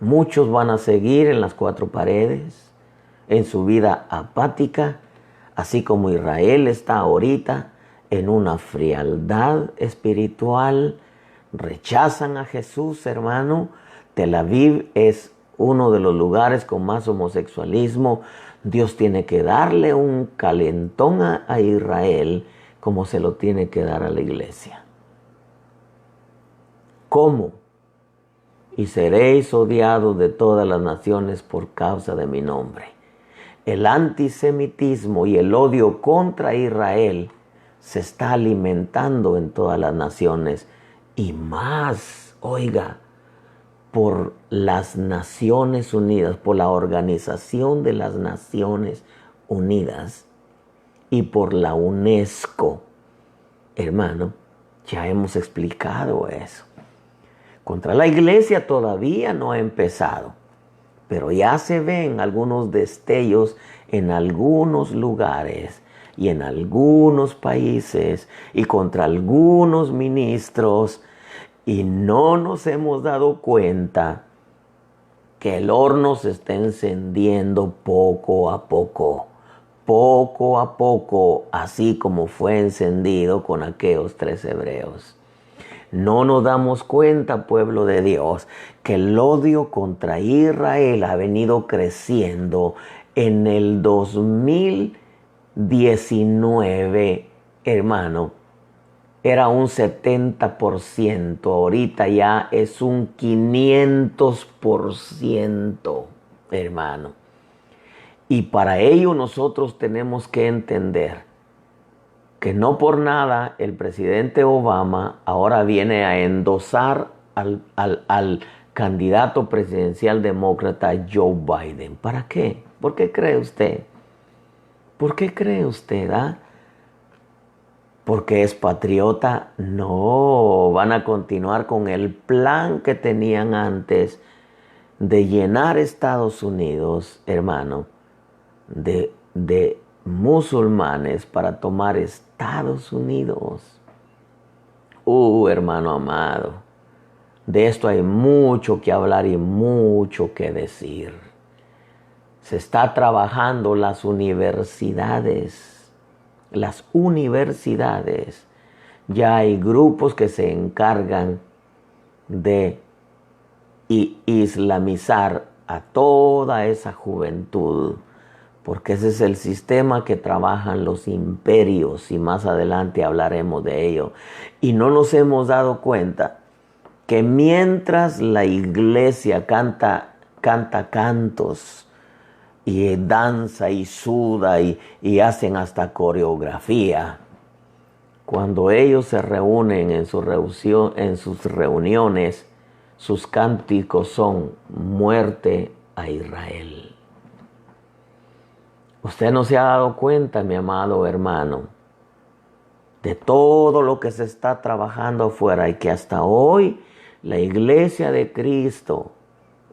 Muchos van a seguir en las cuatro paredes, en su vida apática, así como Israel está ahorita en una frialdad espiritual. Rechazan a Jesús, hermano. Tel Aviv es uno de los lugares con más homosexualismo. Dios tiene que darle un calentón a Israel como se lo tiene que dar a la iglesia. ¿Cómo? Y seréis odiados de todas las naciones por causa de mi nombre. El antisemitismo y el odio contra Israel se está alimentando en todas las naciones, y más, oiga, por las Naciones Unidas, por la Organización de las Naciones Unidas y por la UNESCO. Hermano, ya hemos explicado eso. Contra la iglesia todavía no ha empezado, pero ya se ven algunos destellos en algunos lugares y en algunos países y contra algunos ministros, y no nos hemos dado cuenta que el horno se está encendiendo poco a poco, así como fue encendido con aquellos 3 hebreos. No nos damos cuenta, pueblo de Dios, que el odio contra Israel ha venido creciendo. En el 2019, hermano, era un 70%, ahorita ya es un 500%, hermano. Y para ello nosotros tenemos que entender que no por nada el presidente Obama ahora viene a endosar al candidato presidencial demócrata Joe Biden. ¿Para qué? ¿Por qué cree usted? ¿Por qué cree usted? ¿Porque es patriota? No, van a continuar con el plan que tenían antes de llenar Estados Unidos, hermano, de musulmanes para tomar Estados Unidos. Hermano amado, de esto hay mucho que hablar y mucho que decir. Se está trabajando las universidades. Ya hay grupos que se encargan de islamizar a toda esa juventud, porque ese es el sistema que trabajan los imperios, y más adelante hablaremos de ello. Y no nos hemos dado cuenta que mientras la iglesia canta cantos y danza y suda y hacen hasta coreografía, cuando ellos se reúnen en sus reuniones, sus cánticos son muerte a Israel. Usted no se ha dado cuenta, mi amado hermano, de todo lo que se está trabajando afuera y que hasta hoy la iglesia de Cristo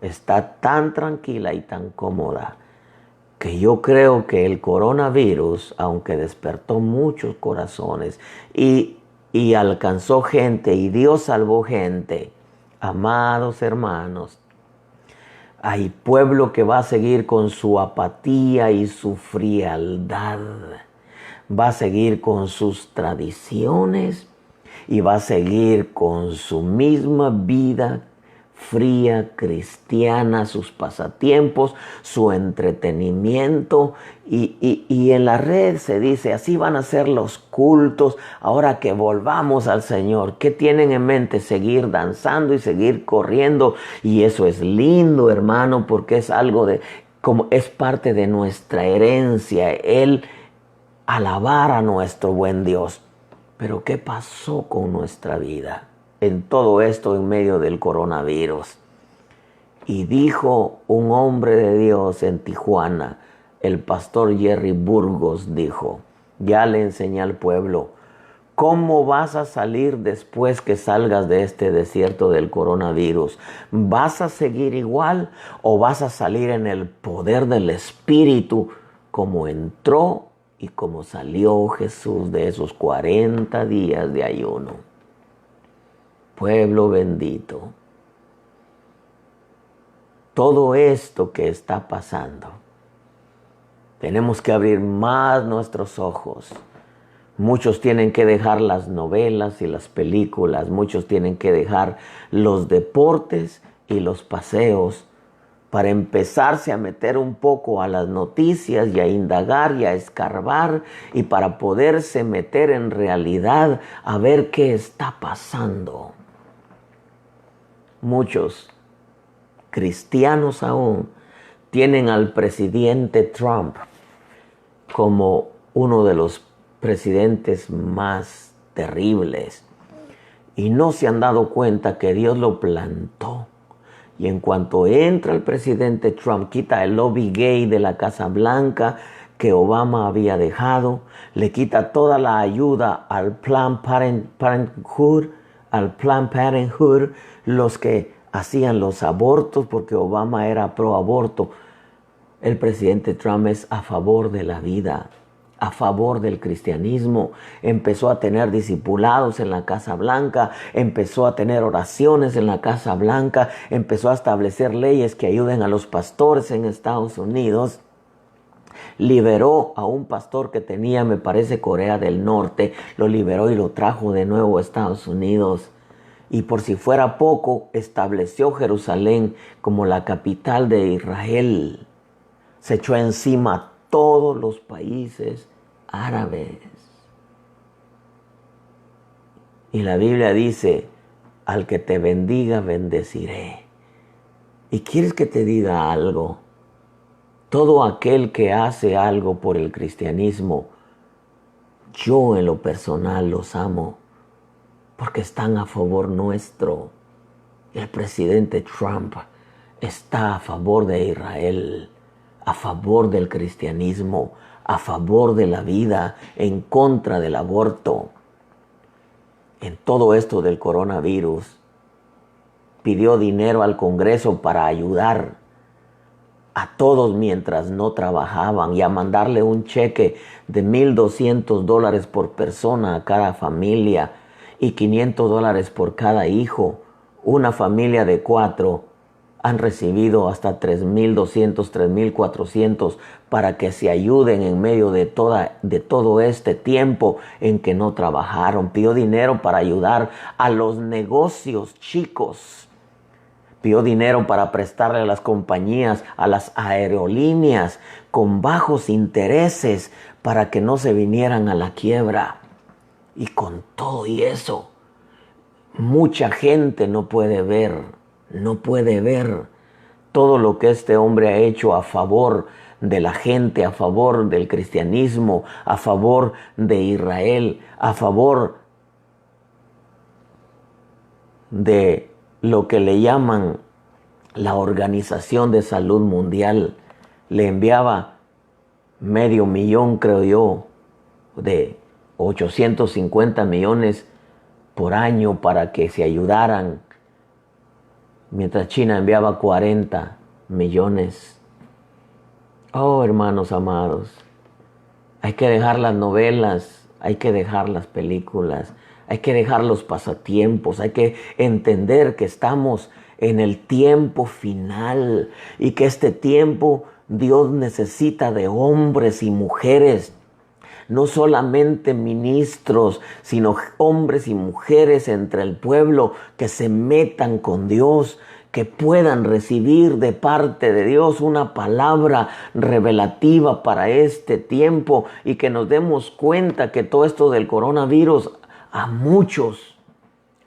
está tan tranquila y tan cómoda que yo creo que el coronavirus, aunque despertó muchos corazones y alcanzó gente y Dios salvó gente, amados hermanos, hay pueblo que va a seguir con su apatía y su frialdad. Va a seguir con sus tradiciones y va a seguir con su misma vida fría, cristiana, sus pasatiempos, su entretenimiento. Y en la red se dice, así van a ser los cultos, ahora que volvamos al Señor. ¿Qué tienen en mente? Seguir danzando y seguir corriendo. Y eso es lindo, hermano, porque es algo de, como es parte de nuestra herencia. Él alabar a nuestro buen Dios. Pero ¿qué pasó con nuestra vida en todo esto en medio del coronavirus? Y dijo un hombre de Dios en Tijuana, el pastor Jerry Burgos, dijo, ya le enseñé al pueblo, ¿cómo vas a salir después que salgas de este desierto del coronavirus? ¿Vas a seguir igual o vas a salir en el poder del Espíritu como entró y como salió Jesús de esos 40 días de ayuno? Pueblo bendito, todo esto que está pasando, tenemos que abrir más nuestros ojos. Muchos tienen que dejar las novelas y las películas, muchos tienen que dejar los deportes y los paseos para empezarse a meter un poco a las noticias y a indagar y a escarbar y para poderse meter en realidad a ver qué está pasando. Muchos cristianos aún tienen al presidente Trump como uno de los presidentes más terribles y no se han dado cuenta que Dios lo plantó. Y en cuanto entra el presidente Trump, quita el lobby gay de la Casa Blanca que Obama había dejado, le quita toda la ayuda al Planned Parenthood, los que hacían los abortos porque Obama era pro aborto. El presidente Trump es a favor de la vida, a favor del cristianismo. Empezó a tener discipulados en la Casa Blanca, empezó a tener oraciones en la Casa Blanca, empezó a establecer leyes que ayuden a los pastores en Estados Unidos. Liberó a un pastor que tenía, me parece, Corea del Norte, lo liberó y lo trajo de nuevo a Estados Unidos. Y por si fuera poco, estableció Jerusalén como la capital de Israel. Se echó encima todos los países árabes. Y la Biblia dice, al que te bendiga, bendeciré. ¿Y quieres que te diga algo? Todo aquel que hace algo por el cristianismo, yo en lo personal los amo, porque están a favor nuestro. El presidente Trump está a favor de Israel, a favor del cristianismo, a favor de la vida, en contra del aborto. En todo esto del coronavirus, pidió dinero al Congreso para ayudar a todos mientras no trabajaban y a mandarle un cheque de $1,200 por persona a cada familia y $500 por cada hijo. Una familia de 4 han recibido hasta $3,200, $3,400 para que se ayuden en medio de todo este tiempo en que no trabajaron. Pidió dinero para ayudar a los negocios chicos. Pidió dinero para prestarle a las compañías, a las aerolíneas, con bajos intereses para que no se vinieran a la quiebra. Y con todo y eso, mucha gente no puede ver todo lo que este hombre ha hecho a favor de la gente, a favor del cristianismo, a favor de Israel, a favor de lo que le llaman la Organización de Salud Mundial. Le enviaba medio millón, creo yo, de 850 millones por año para que se ayudaran, mientras China enviaba 40 millones. Oh, hermanos amados, hay que dejar las novelas, hay que dejar las películas, hay que dejar los pasatiempos, hay que entender que estamos en el tiempo final y que este tiempo Dios necesita de hombres y mujeres, no solamente ministros, sino hombres y mujeres entre el pueblo que se metan con Dios, que puedan recibir de parte de Dios una palabra revelativa para este tiempo y que nos demos cuenta que todo esto del coronavirus a muchos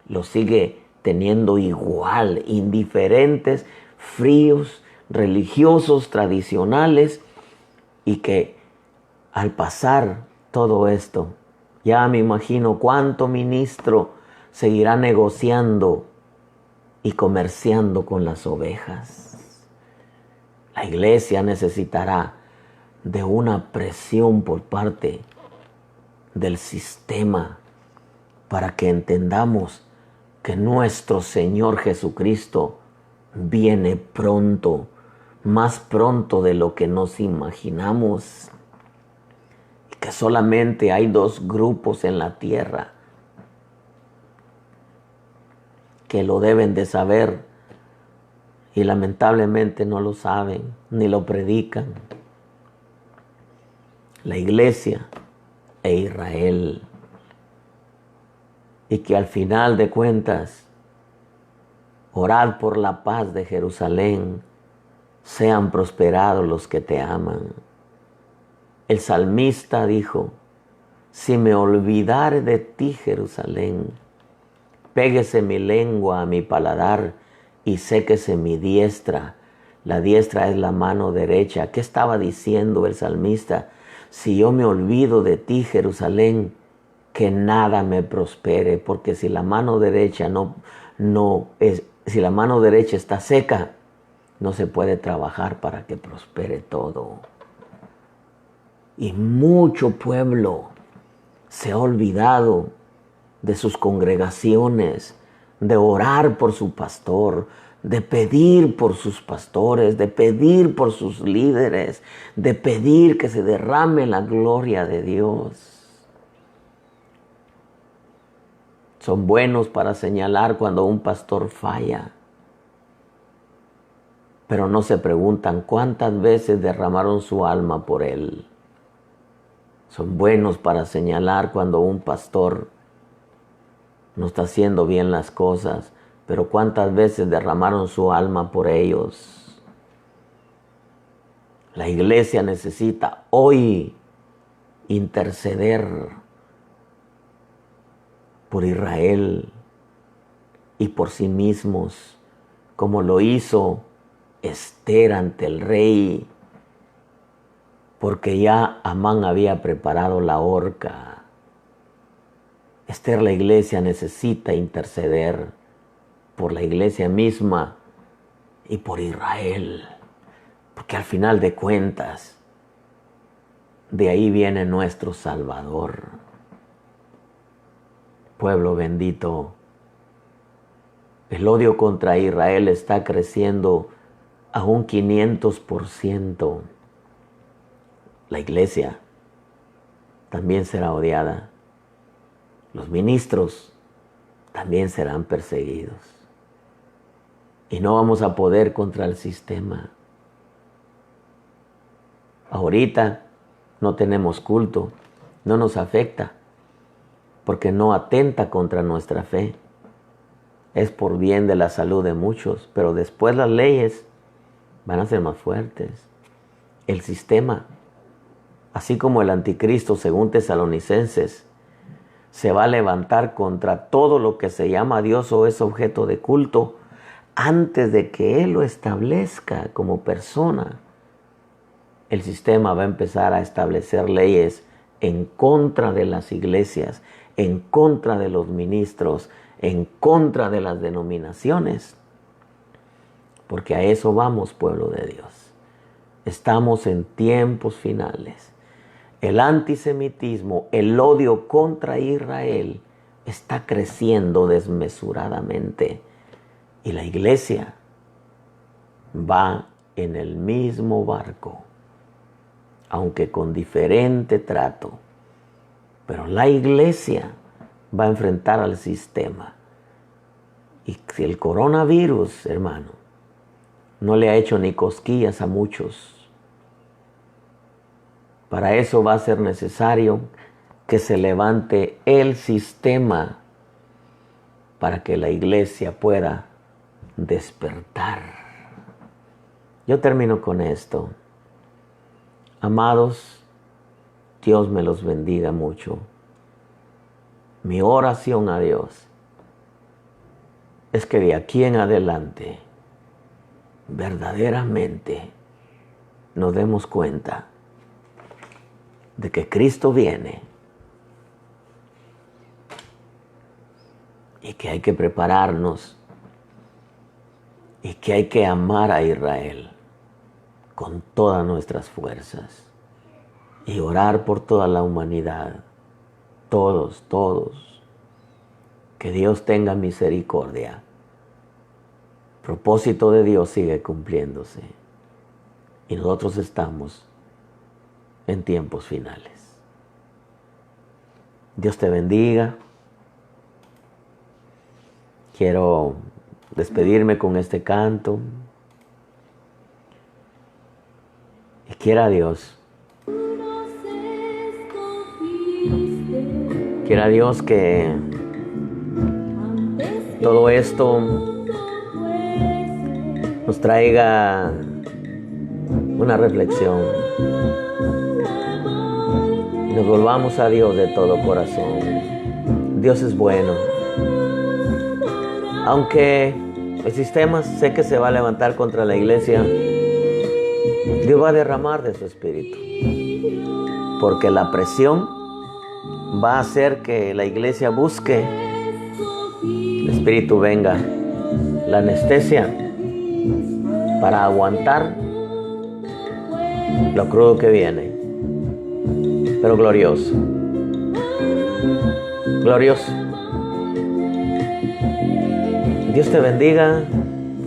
los sigue teniendo igual, indiferentes, fríos, religiosos, tradicionales, y que al pasar todo esto, ya me imagino cuánto ministro seguirá negociando y comerciando con las ovejas. La iglesia necesitará de una presión por parte del sistema para que entendamos que nuestro Señor Jesucristo viene pronto, más pronto de lo que nos imaginamos, y que solamente hay dos grupos en la tierra que lo deben de saber y lamentablemente no lo saben ni lo predican: la iglesia e Israel. Y que al final de cuentas, orad por la paz de Jerusalén, sean prosperados los que te aman. El salmista dijo: si me olvidare de ti, Jerusalén, péguese mi lengua a mi paladar y séquese mi diestra. La diestra es la mano derecha. ¿Qué estaba diciendo el salmista? Si yo me olvido de ti, Jerusalén, que nada me prospere, porque si la mano derecha si la mano derecha está seca, no se puede trabajar para que prospere todo. Y mucho pueblo se ha olvidado de sus congregaciones, de orar por su pastor, de pedir por sus pastores, de pedir por sus líderes, de pedir que se derrame la gloria de Dios. Son buenos para señalar cuando un pastor falla, pero no se preguntan cuántas veces derramaron su alma por él. Son buenos para señalar cuando un pastor no está haciendo bien las cosas, pero cuántas veces derramaron su alma por ellos. La iglesia necesita hoy interceder por Israel y por sí mismos, como lo hizo Esther ante el rey, porque ya Amán había preparado la horca. Esther, la iglesia necesita interceder por la iglesia misma y por Israel, porque al final de cuentas, de ahí viene nuestro Salvador. Pueblo bendito, el odio contra Israel está creciendo a un 500%. La iglesia también será odiada. Los ministros también serán perseguidos. Y no vamos a poder contra el sistema. Ahorita no tenemos culto, no nos afecta, porque no atenta contra nuestra fe. Es por bien de la salud de muchos, pero después las leyes van a ser más fuertes. El sistema, así como el anticristo, según Tesalonicenses, se va a levantar contra todo lo que se llama Dios o es objeto de culto antes de que Él lo establezca como persona. El sistema va a empezar a establecer leyes en contra de las iglesias, en contra de los ministros, en contra de las denominaciones. Porque a eso vamos, pueblo de Dios. Estamos en tiempos finales. El antisemitismo, el odio contra Israel está creciendo desmesuradamente. Y la iglesia va en el mismo barco, aunque con diferente trato. Pero la iglesia va a enfrentar al sistema. Y si el coronavirus, hermano, no le ha hecho ni cosquillas a muchos, para eso va a ser necesario que se levante el sistema para que la iglesia pueda despertar. Yo termino con esto. Amados, Dios me los bendiga mucho. Mi oración a Dios es que de aquí en adelante verdaderamente nos demos cuenta de que Cristo viene y que hay que prepararnos y que hay que amar a Israel con todas nuestras fuerzas y orar por toda la humanidad, todos, que Dios tenga misericordia. El propósito de Dios sigue cumpliéndose y nosotros estamos en tiempos finales. Dios te bendiga. Quiero despedirme con este canto. Y quiera Dios que todo esto nos traiga una reflexión y nos volvamos a Dios de todo corazón. Dios es bueno. Aunque el sistema sé que se va a levantar contra la iglesia, Dios va a derramar de su espíritu, porque la presión va a hacer que la iglesia busque, el espíritu venga, la anestesia para aguantar lo crudo que viene, pero glorioso, glorioso. Dios te bendiga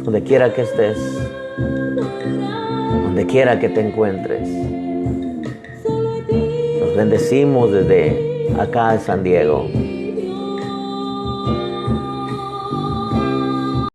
donde quiera que estés, donde quiera que te encuentres. Nos bendecimos desde acá en San Diego.